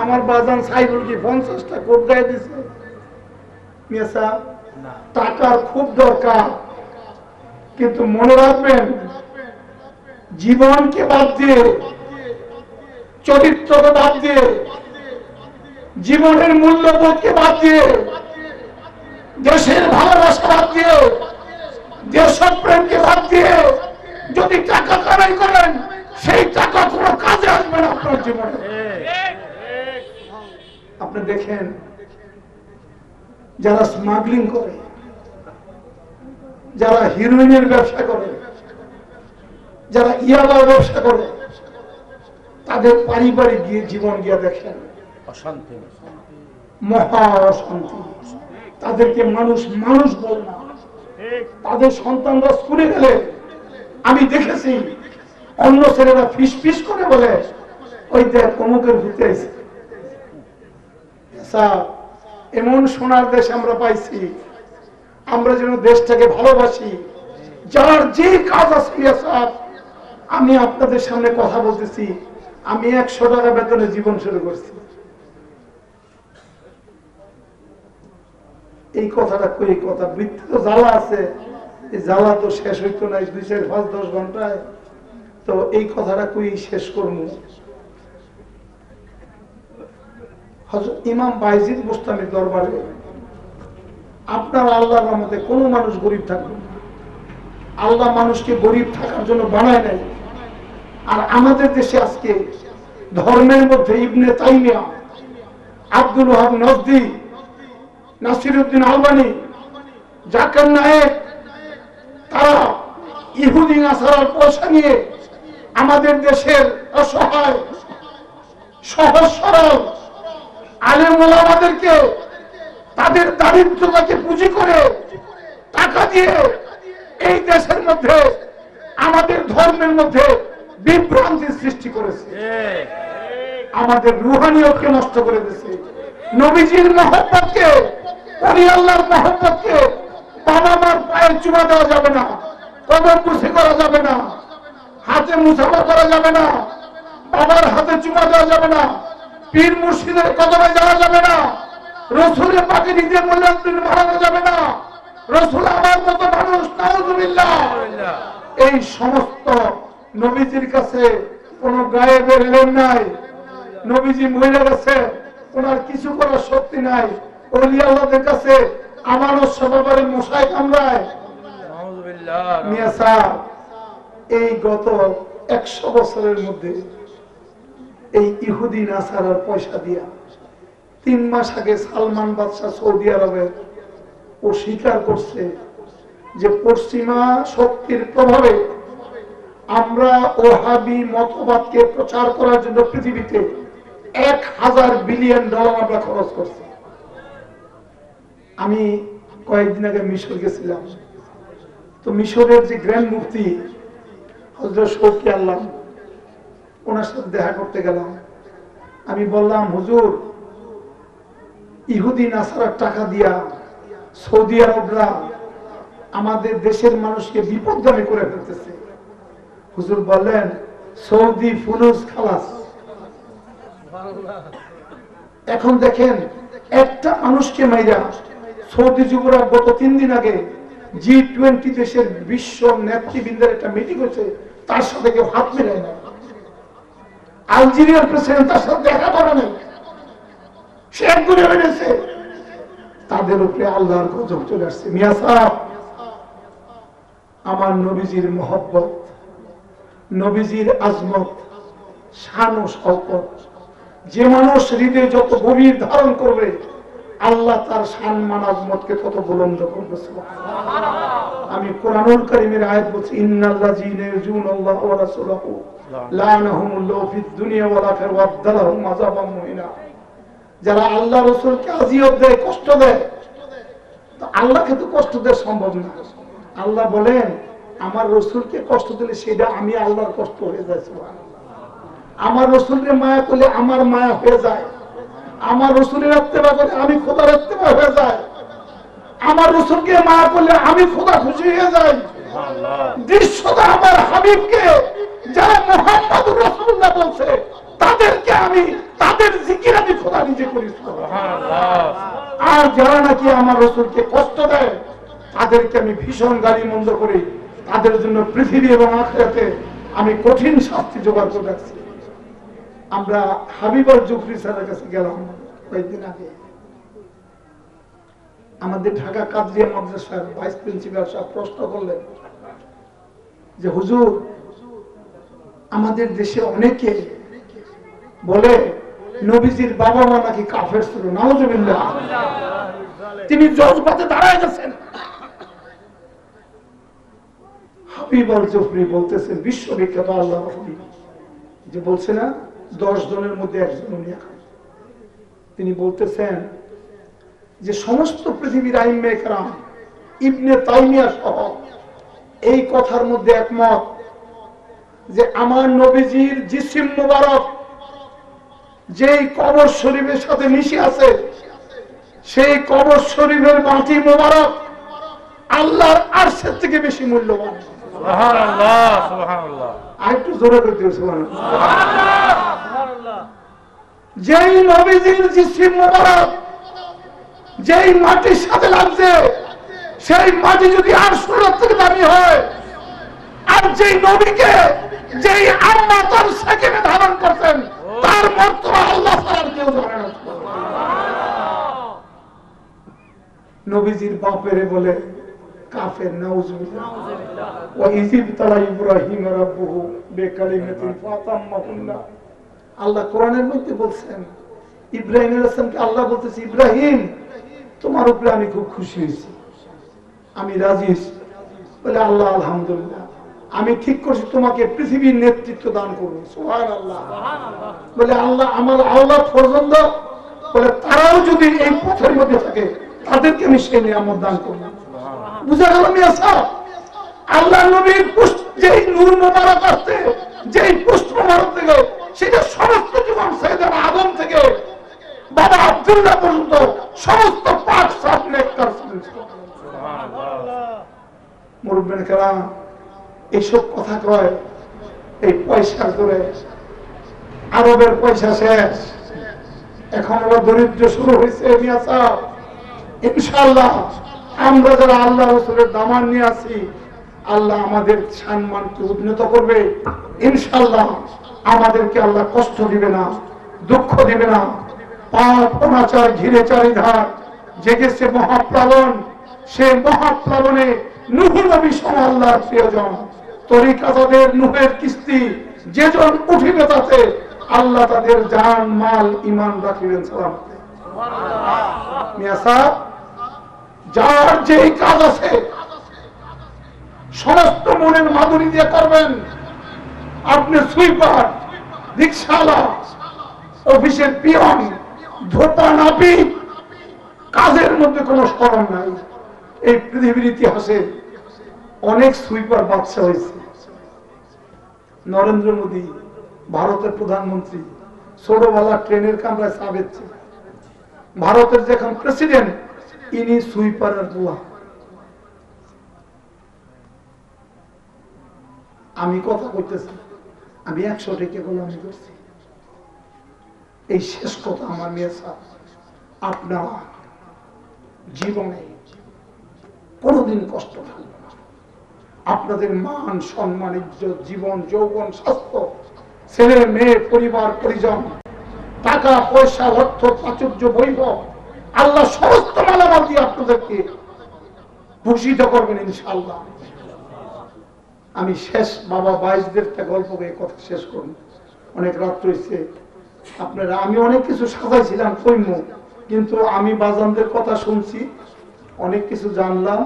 আমার বাজান সাইবুল কি 50টা কোট গায়ে দিছে? মেসা টাকার খুব দরকার, কিন্তু মনে রাখবেন জীবনকে বাদ দিয়ে, চরিত্রকে বাদ দিয়ে, জীবনের মূল্যবোধকে বাদ দিয়ে, দেশের ভালোবাসা বাদ দিয়ে, দেশপ্রেমকে বাদ দিয়ে যদি টাকা কামাই করেন, সেই টাকা কোনো কাজে আসবে না আপনার জীবনে। আপনি দেখেন যারা স্মাগলিং করে, যারা হিরোইনের ব্যবসা করে, যারা ইয়াবার ব্যবসা করে, তাদের পারিবারিক জীবন গিয়ে দেখেন অশান্তি, মহা অশান্তি। তাদেরকে মানুষ মানুষ বলে না। তাদের সন্তানরা স্কুলে গেলে আমি দেখেছি অন্য ছেলেরা ফিস ফিস করে বলে, ওই দেখ অমুকের ভূতে আছে। এমন সোনার দেশ আমরা পাইছি, আমরা যেন দেশটাকে ভালোবাসি। যার যে কাজ আছে, আমি আপনাদের সামনে কথা বলতেছি, আমি 100 টাকা বেতনে জীবন শুরু করছি। এই কথাটা কই, কথা বৃত্তি তো জ্বালা আছে, এই জ্বালা তো শেষ হইতো না 2, 4, 5, 10 ঘন্টায়। তো এই কথাটা কই শেষ করবো। হযরত ইমাম বাইজিদ বুস্তামির দরবারে আপনার আল্লাহর রহমতে কোনো মানুষ গরিব থাকবে না। আল্লাহ মানুষকে গরিব থাকার জন্য বানায় নাই। আর আমাদের দেশে আজকে ধর্মের মধ্যে ইবনে তাইমিয়া, আব্দুল ওয়াহাব নজদি, নাসিরউদ্দিন আলবানী, জাকির নায়েক, তারা ইহুদি নাসারার পয়সা নিয়ে আমাদের দেশের অসহায় সহজ সরল আলেম ওলামাদেরকে তাদের দারিদ্রতাকে পুঁজি করে টাকা দিয়ে এই দেশের মধ্যে, আমাদের ধর্মের মধ্যে বিভ্রান্তি সৃষ্টি করেছে, আমাদের রুহানিয়তকে নষ্ট করে দিয়েছে। নবীজির মহব্বতকে, ওলি আল্লাহর মহব্বতকে বাবা মার পায়ে চুমা দেওয়া যাবে না, কদম বুঝি করা যাবে না, হাতে মুসাফা করা যাবে না, বাবার হাতে চুমা দেওয়া যাবে না, পীর মুর্শিদের কদমে যাওয়া যাবে না, রসুলের পাকে নিজের মূল্যায়ন বাড়ানো যাবে না, রসুল আমার মতো মানুষ, নাউযুবিল্লাহ। এই সমস্ত নবীজির কাছে কোন গায়েবের এলেম নাই। নবীজি মহিলা গেছে, ওনার কিছু করার শক্তি নাই। ওলি আল্লাহদের কাছে আমানত সবাবারে মশাই কামড়ায়। মিয়া সাহেব, এই গত 100 বছরের মধ্যে এই ইহুদি নাসারার পয়সা দিয়া 3 মাস আগে সালমান বাদশাহ সৌদি আরবের ও স্বীকার করছে যে পশ্চিমা শক্তির প্রভাবে আমরা ওহাবি মতবাদকে প্রচার করার জন্য পৃথিবীতে $1000 বিলিয়ন আমরা খরচ করছি। আমি কয়েকদিন আগে মিশর গেছিলাম, তো মিশরের যে গ্র্যান্ড মুফতি হযরত শৌকি আল্লাহ, ওনার সাথে দেখা করতে গেলাম। আমি বললাম, হুজুর ইহুদি নাসারার টাকা দিয়া সৌদি আরবরা আমাদের দেশের মানুষকে বিপদগামী করে ফেলতেছে। হুজুর বললেন সৌদি ফুলুস খালাস। এখন দেখেন একটা মানুষকে মাইরা সৌদি যুবরাজ গত 3 দিন আগে G20 দেশের বিশ্ব নেতৃবৃন্দের একটা মিটিং হয়েছে, তার সাথে কেউ হাত মেলায় না। আলজেরিয়ার প্রেসিডেন্ট তার সাথে দেখা করে নাই, সে একদূরে বেড়েছে। তাদের উপরে আল্লাহর গজব চলে আসছে। মিয়া সাহেব, আমার নবীজির মহব্বত, নবীজির আজমত, শান ও শওকত যে মানুষ হৃদয়ে যত গভীর ধারণ করবে, আল্লাহ তার সম্মান আজমতকে তত বুলন্দ করবে। আমি কোরআনুল কারীমের আয়াত বলছি, ইন্নাল্লাযীনা ইয়াজুনাল্লাহু ওয়া রাসূলাহু লানাহুমুল্লাহু ফিদ দুনিয়া ওয়াল আখিরাতি ওয়া আদালাহুম আযাবাম মুহিনা। যারা আল্লাহ রাসূলকে আযিয়ত দেয়, কষ্ট দেয়, তো আল্লাহকে তো কষ্ট দেওয়া সম্ভব না। আল্লাহ বলেন আমার রাসূলকে কষ্ট দিলে সেটা আমি আল্লাহর কষ্ট হয়ে যায়। সুবহানাল্লাহ। আমার রাসূলকে মায়া করলে আমার মায়া হয়ে যায়। আমার রাসূলের ইত্তেবা করলে আমি খোদার ইত্তেবা হয়ে যায়। আমার রাসূলকে মায়া করলে আমি খোদা খুশি হয়ে যাই। দৃশ্যটা আমার হাবিবকে যারা মুহাম্মদুর রাসূলুল্লাহ বলছে, তাদেরকে আমি তাদের জিকির আমি খোদা নিজে করি। সুবহানাল্লাহ। আর যারা নাকি আমার রাসূলকে কষ্ট দেয়, তাদেরকে আমি ভীষণ গালি মন্দ করি। তাদের জন্য পৃথিবী এবং আখিরাতে আমি কঠিন শাস্তি জোগাড় করে রাখছি। আমরা হাবিবুল জুফরি স্যারের কাছে গেলাম কয়েকদিন আগে। আমাদের ঢাকা কাদরিয়া মাদ্রাসার ভাইস প্রিন্সিপাল সাহেব প্রশ্ন করলেন যে হুজুর, আমাদের দেশে অনেকে বলে নবীজির বাবা মা নাকি কাফের ছিল। নাউজুবিল্লাহ। তিনি জজবাতে দাঁড়ায় গেছেন। হাবিবুল জুফরি বলতেছেন, বিশ্ববিখ্যাত আল্লাহর নবী যে বলছে না 10 জনের মধ্যে একজন উনি। তিনি বলতেছেন যে সমস্ত পৃথিবীর আইম্মে কেরাম, ইবনে তাইমিয়া সহ এই কথার মধ্যে একমত যে আমার নবীজির জিসিম মুবারক যেই কবর শরীফের সাথে মিশে আছে, সেই কবর শরীফের মাটি মুবারক আল্লাহর আরশের থেকে বেশি মূল্যবান। সুবহানাল্লাহ, সুবহানাল্লাহ। আর একটু জোরে করে দিও সুবহানাল্লাহ। যেই নবীজির জিসিম মুবারক যেই মাটির সাথে লাগছে, সেই মাটি যদি আরশের থেকে দামি হয়, আর যেই নবীকে যেই আম্মা তার সেকেন্ডে ধারণ করতেন, তার মর্তবা আল্লাহ ছাড়া কেউ জানে না। নবীজির বাপেরে বলে কাফের। নাউজুবিল্লাহ। ওয়া ইযিবতালা ইব্রাহিম রাব্বুহু বিকালিমাতিন ফাতাম্মাহুন্না। আল্লাহ কোরআনের মধ্যে বলছেন, ইব্রাহিম আলাইহিস সালামকে আল্লাহ বলতেছে, ইব্রাহিম তোমার উপরে আমি খুব খুশি হয়েছি, আমি রাজি হয়েছি। বলে আল্লাহ আলহামদুলিল্লাহ, আমি ঠিক করছি তোমাকে পৃথিবীর নেতৃত্ব দান করবো। সুবহানাল্লাহ। বলে আল্লাহ আমার আওলাদ ফরজন্দ, বলে তারাও যদি এই পথের মধ্যে থাকে, তাদেরকে আমি সেই নিয়ামত দান করব। বুঝা গেল মিয়া সাহেব? আল্লাহ নবীর যেই নূর মোবারক আসছে, যেই পুষ্প মোবারক থেকে, সেটা সমস্ত জীবন সাইয়েদনা আদম থেকে বাবা আব্দুল্লাহ পর্যন্ত সমস্ত পাক সাফ নেককার ছিলেন। সুবহানাল্লাহ। মুরব্বিন কেরাম এইসব কথা কয় এই পয়সার জোরে। আরবের পয়সা শেষ, এখন আবার দরিদ্র শুরু হয়েছে। মিয়া সাহেব, ইনশাআল্লাহ আমরা যারা আল্লাহ রাসূলের দামান নিয়ে আছি, আল্লাহ আমাদের সম্মানকে উন্নত করবে। ইনশাআল্লাহ আমাদেরকে আল্লাহ কষ্ট দিবে না, দুঃখ দিবে না। পাপ অনাচার ঘিরে চারিধার জেগেছে মহাপ্লাবন। সে মহাপ্লাবনে নূহ নবী সহ আল্লাহর প্রিয়জন তরিকাদের নূহের কিস্তি যেজন উঠিবে, তাতে আল্লাহ তাদের জান মাল ঈমান রাখিবেন সালামতে। মিয়া সাহেব, যার যেই কাজ আছে সমস্ত মনের মাধুরী দিয়ে করবেন। আপনি সুইপার, রিকশাওয়ালা, অফিসের পিয়ন, ধোপা নাপিত, কাজের মধ্যে কোনো শরম নাই। এই পৃথিবীর ইতিহাসে অনেক সুইপার বাদশা হয়েছে। নরেন্দ্র মোদী ভারতের প্রধানমন্ত্রী, ছোটবেলা ট্রেনের কামরায় চা বেচছে। ভারতের যখন প্রেসিডেন্ট, ইনি সুইপারের বুয়া। আমি কথা কইতেছি, আমি 100 টাকা গোলামি করছি। এই শেষ কথা আমার মেয়ে স্যার, আপনারা জীবনে কোনোদিন কষ্ট থাকবে না। আপনাদের মান সম্মান ইজ্জত জীবন যৌবন স্বাস্থ্য ছেলে মেয়ে পরিবার পরিজন টাকা পয়সা অর্থ প্রাচুর্য বৈভব আল্লাহ সমস্ত মালামাল দিয়ে আপনাদেরকে ভূষিত করবেন ইনশাআল্লাহ। আমি শেষ বাবা বাইশদের একটা গল্প বলে কথা শেষ করুন, অনেক রাত রয়েছে আপনারা। আমি অনেক কিছু সাজাইছিলাম কইমু, কিন্তু আমি বাজানদের কথা শুনছি, অনেক কিছু জানলাম।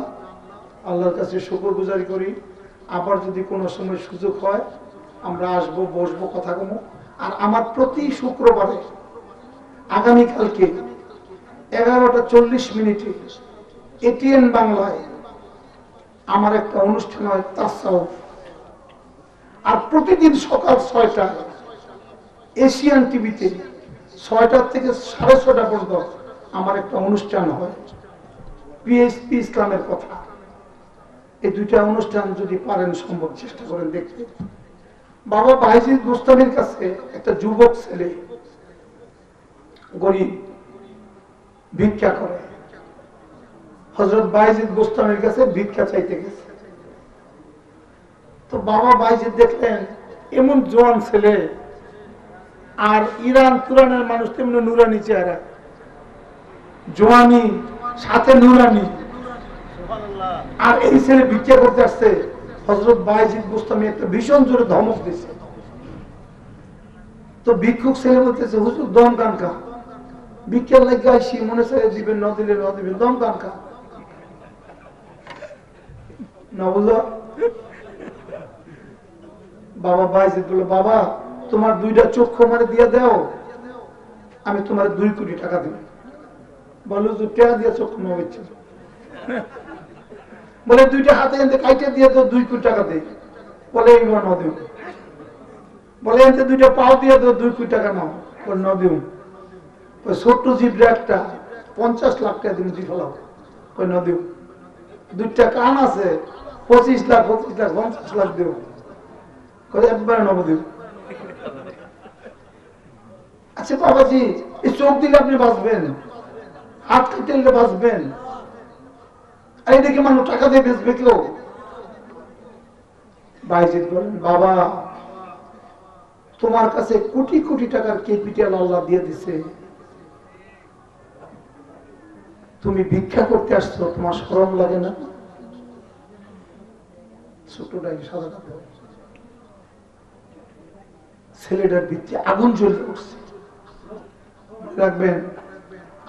আল্লাহর কাছে শুকরগুজারি করি। আবার যদি কোনো সময় সুযোগ হয় আমরা আসবো, বসবো, কথা কমো। আর আমার প্রতি শুক্রবারে আগামীকালকে 11:40 এটিএন বাংলায় আমার একটা অনুষ্ঠান হয় তাসাউফ। আর প্রতিদিন সকাল 6টায় এশিয়ান টিভিতে 6টা থেকে 6:30 পর্যন্ত আমার একটা অনুষ্ঠান হয় পিএসপি ইসলামের কথা। এই দুইটা অনুষ্ঠান যদি পারেন সম্ভব চেষ্টা করেন দেখতে। বাবা বাইজিদ বুস্তামির কাছে একটা যুবক ছেলে গরিব ভিক্ষা করে, হযরত বাইজিদ বুস্তামির কাছে ভিক্ষা চাইতে গেছে। তো বাবা বাইজিদ দেখলেন এমন জোয়ান ছেলে, আর ইরান তুরানের মানুষ তেমনি নুরানি চেহারা, জোয়ানি সাথে নুরানি, আর এই ছেলে ভিক্ষা করতে আসছে। হযরত বাইজিদ বুস্তামি একটা ভীষণ জোরে ধমক দিছে। তো ভিক্ষুক ছেলে বলতেছে, হুজুর দম কানকা, ভিক্ষার লাগে আসি, মনে চাই দিবেন, ন দিলে ন দিবেন, দম কানকা না বুঝো। বাবা বাইজিদ বলল, বাবা তোমার 2টা চক্ষু আমারে দিয়ে দাও, আমি তোমার 2 কোটি টাকা দেব। বলো যে টাকা দিয়ে চক্ষু নবেছে, বলে 2টা হাতে এনে কাইটে দিয়ে তো 2 কোটি টাকা দেই, বলে এইবার ন দেব। বলে এতে 2টা পাও দিয়ে তো 2 কোটি টাকা নাও, বলে ন দেব। ওই ছোট্ট জিব্রা একটা 50 লাখ টাকা দিন দি ফেলাও, ওই ন দেব। 2টা কান আছে 25 লাখ 50 লাখ দেব, একবার নব দেব। আচ্ছা বাবাজি, এই চোখ দিলে আপনি বাঁচবেন, হাত কেটে বাঁচবেন, আর এই দেখে মানুষ টাকা দিয়ে বেচবে কেউ? বাইজিদ বলেন, বাবা তোমার কাছে কোটি কোটি টাকার ক্যাপিটাল আল্লাহ দিয়ে দিছে, তুমি ভিক্ষা করতে আসছো, তোমার শরম লাগে না? ছোটটাই সাদা ছেলেটার ভিত্তি আগুন জ্বলে উঠছে। রাখবেন,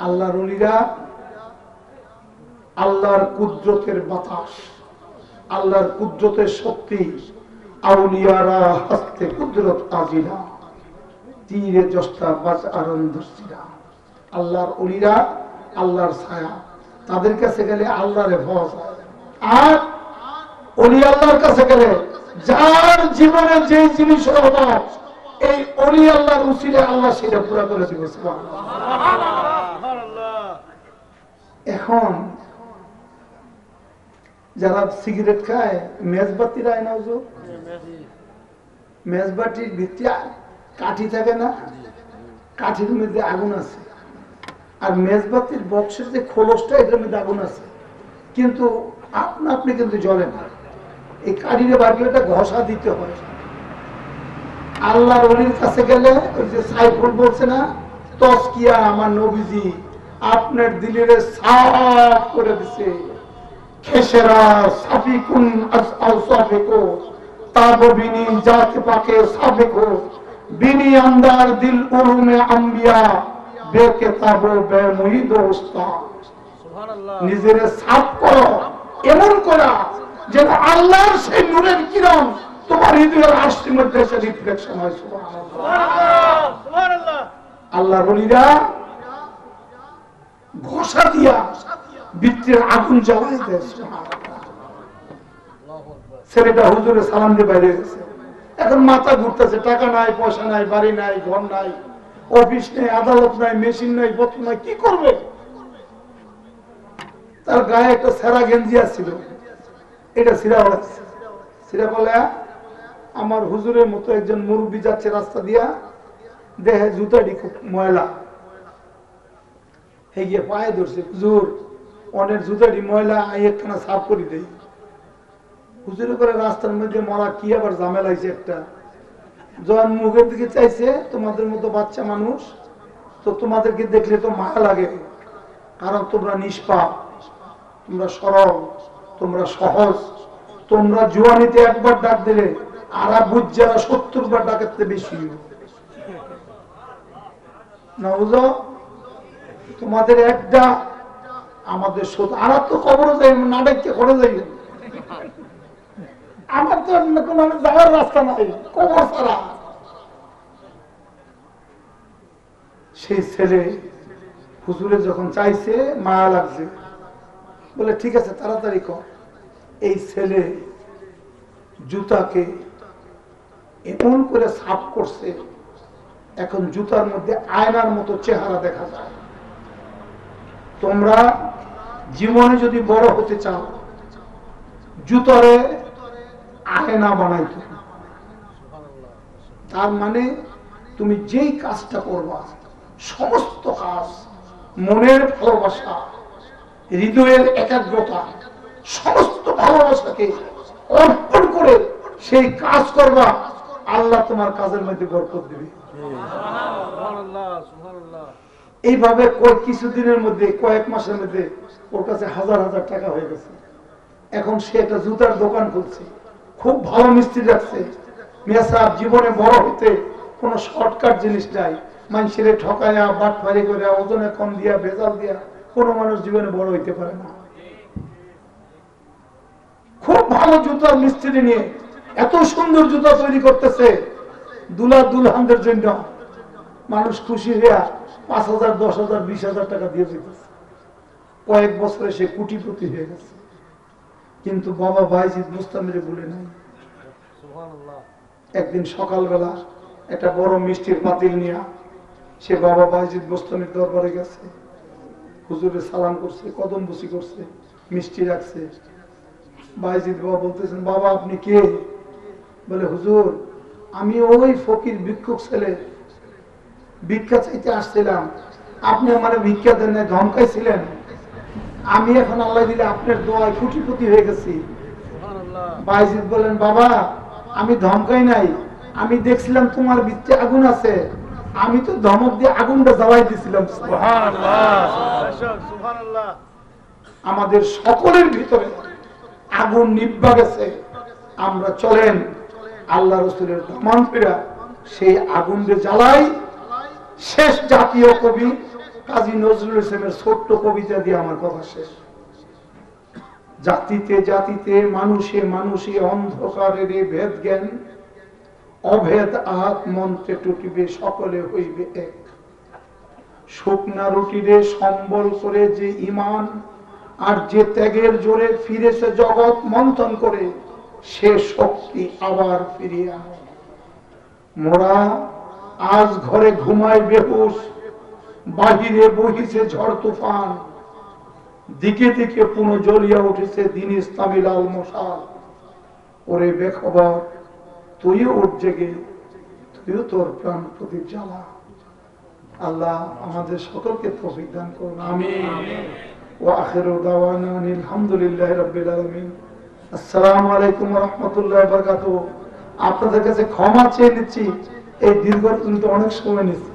আল্লাহর ওলিরা আল্লাহর কুদরতের বাতাস, আল্লাহর কুদরতের শক্তি, আউলিয়ারা হস্তে কুদরত আজিরা, তীরে জস্তা বাজ আরন্দসিরা। আল্লাহর ওলিরা আল্লাহর ছায়া, তাদের কাছে গেলে আল্লাহরে ভয়। আর ওলি আল্লাহর কাছে গেলে যার জীবনে যে জিনিসের অভাব, এই ওলি আল্লাহর উসিলে আল্লাহ সেটা পুরা করে দিবে। এখন যারা সিগারেট খায়, মেজবাতির আয় না, মেজবাতির ভিত্তি কাঠি থাকে না, কাঠির মধ্যে আগুন আছে, আর মেজবাতির বক্সের যে খোলসটা এটার মধ্যে আগুন আছে, কিন্তু আপনি কিন্তু জ্বলে না। এই কাঠিরে বাড়িটা ঘষা দিতে হয়। আল্লাহর ওলির কাছে গেলে ওই যে সাইফুল বলছে না, তসকিয়া আমার নবীজি আপনার দিলের সাফ করে দিছে। খেসেরা সাফিকুন আসাফিকো তাববিনি জাত পাকে সাফিকো বিনি আন্দার দিল উলুমে আম্বিয়া বেকিতাব বেমুহিদ উস্তাদ। সুবহানাল্লাহ। নিজের সাফ করো, এমন করা যেন আল্লাহর সেই নূরের কিরণ তোমার হৃদয়ের আশির মধ্যে এসে রিফ্লেকশন হয়। সুবহানাল্লাহ, সুবহানাল্লাহ। আল্লাহর ওলিরা ঘষা দিয়া বৃত্তের আগুন জ্বালায় দেয়। ছেলেটা হুজুরে সালাম দিয়ে বাইরে গেছে, এখন মাথা ঘুরতেছে, টাকা নাই, পয়সা নাই, বাড়ি নাই, ঘর নাই, অফিস নেই, আদালত নাই, মেশিন নাই, বোতল নাই, কি করবে? তার গায়ে একটা সেরা গেঞ্জি আসছিল, এটা সিরা বলে আমার হুজুরের মতো একজন মুরব্বী যাচ্ছে রাস্তা দিয়া, দেহে জুতাটি খুব ময়লা, হে গিয়ে পায়ে ধরছে, হুজুর অনেক জুতাটি ময়লা, একখানা সাফ করে দেই। হুজুরে করে রাস্তার মধ্যে মরা কি আবার ঝামেলা হয়েছে একটা, যখন মুখের দিকে চাইছে, তোমাদের মতো বাচ্চা মানুষ তো তোমাদেরকে দেখলে তো মায়া লাগে, কারণ তোমরা নিষ্পাপ, তোমরা সরল, তোমরা সহজ, তোমরা জুয়ানিতে একবার ডাক দিলে আর বুঝারা 70 বার ডাকাতে বেশি না, বুঝো তোমাদের একটা আমাদের আর তো কবরও যাই না, ডাকতে করে যাই, আমার তো কোন যাওয়ার রাস্তা নাই কবর ছাড়া। সেই ছেলে হুজুরে যখন চাইছে, মায়া লাগছে, বলে ঠিক আছে তাড়াতাড়ি কর। এই ছেলে জুতাকে এমন করে সাফ করছে, এখন জুতার মধ্যে আয়নার মতো চেহারা দেখা যায়। তোমরা জীবনে যদি বড় হতে চাও, জুতারে আয়না বানাইতে, তার মানে তুমি যেই কাজটা করবা, সমস্ত কাজ মনের ভালোবাসা, হৃদয়ের একাগ্রতা, সমস্ত ভালোবাসাকে অর্পণ করে সেই কাজ করবা, আল্লাহ তোমার কাজের মধ্যে বরকত দিবে। এইভাবে কিছুদিনের মধ্যে, কয়েক মাসের মধ্যে ওর কাছে হাজার হাজার টাকা হয়ে গেছে। এখন সে একটা জুতার দোকান খুলছে, খুব ভালো মিস্ত্রি রাখছে। মিয়া সাহেব জীবনে বড় হইতে কোনো শর্টকাট জিনিস নাই, মানুষের ঠকায়া বাটফারি করে ওজনে কম দিয়া ভেজাল দিয়া কোনো মানুষ জীবনে বড় হইতে পারে না। খুব ভালো জুতার মিস্ত্রি নিয়ে এত সুন্দর জুতা তৈরি করতেছে, দুলা দুলহানদের জন্য মানুষ খুশি হইয়া 5,000, 10,000, 20,000 টাকা দিয়ে দিতেছে। কয়েক বছরে সে কোটিপতি হয়ে গেছে। কিন্তু বাবা বাইজিদ বুস্তামিরে বলে নাই। একদিন সকালবেলা একটা বড় মিষ্টির পাতিল নিয়ে সে বাবা বাইজিদ বুস্তামির দরবারে গেছে, হুজুরে সালাম করছে, কদম বুসি করছে, মিষ্টি রাখছে। বাইজিদ বাবা বলতেছেন, বাবা আপনি কে? বলে হুজুর আমি ওই ফকির ভিক্ষুক ছেলে, ভিক্ষা চাইতে আসছিলাম, আপনি আমার ভিক্ষা দেন নাই, ধমকাইছিলেন, আমি এখন আল্লাহ দিলে আপনার দোয়ায় কোটিপতি হয়ে গেছি। বাইজিদ বলেন, বাবা আমি ধমকাই নাই, আমি দেখছিলাম তোমার ভিতরে আগুন আছে, আমি তো ধমক দিয়ে আগুনটা জ্বালাই দিছিলাম। আমাদের সকলের ভিতরে আগুন নিভা গেছে, আমরা চলেন আল্লাহ রসুলের দামান ফেরা সেই আগুনকে জ্বালাই। শেষ জাতীয় কবি কাজী নজরুল ইসলামের ছোট্ট কবিতা দিয়ে আমার কথা শেষ। জাতিতে জাতিতে মানুষে মানুষে অন্ধকারের ভেদ জ্ঞান, অভেদ আহাত মন্ত্রে টুটিবে সকলে হইবে এক। শুকনা রুটিরে সম্বল করে যে ইমান, আর যে ত্যাগের জোরে ফিরেছে জগৎ মন্থন করে, সে শক্তি আবার ফিরিয়ে আনে। মোরা আজ ঘরে ঘুমায় বেহুশ, বাহিরে বহিছে ঝড় তুফান, দিকে দিকে পুনঃ জ্বলিয়া উঠেছে দিন ইসলামী লাল মশাল। ওরে বেখবর তুইও উঠ জেগে, তুইও তোর প্রাণ প্রদীপ জ্বালা। আল্লাহ আমাদের সকলকে তৌফিক দান করুন, আমিন। ওয়া আখিরু দাওয়ানা আলহামদুলিল্লাহি রাব্বিল আলামিন। আসসালামু আলাইকুম ওয়া রাহমাতুল্লাহি ওয়া বারাকাতুহু। আপনাদের কাছে ক্ষমা চেয়ে নিচ্ছি, এই দীর্ঘ অনেক সময় নিচ্ছি।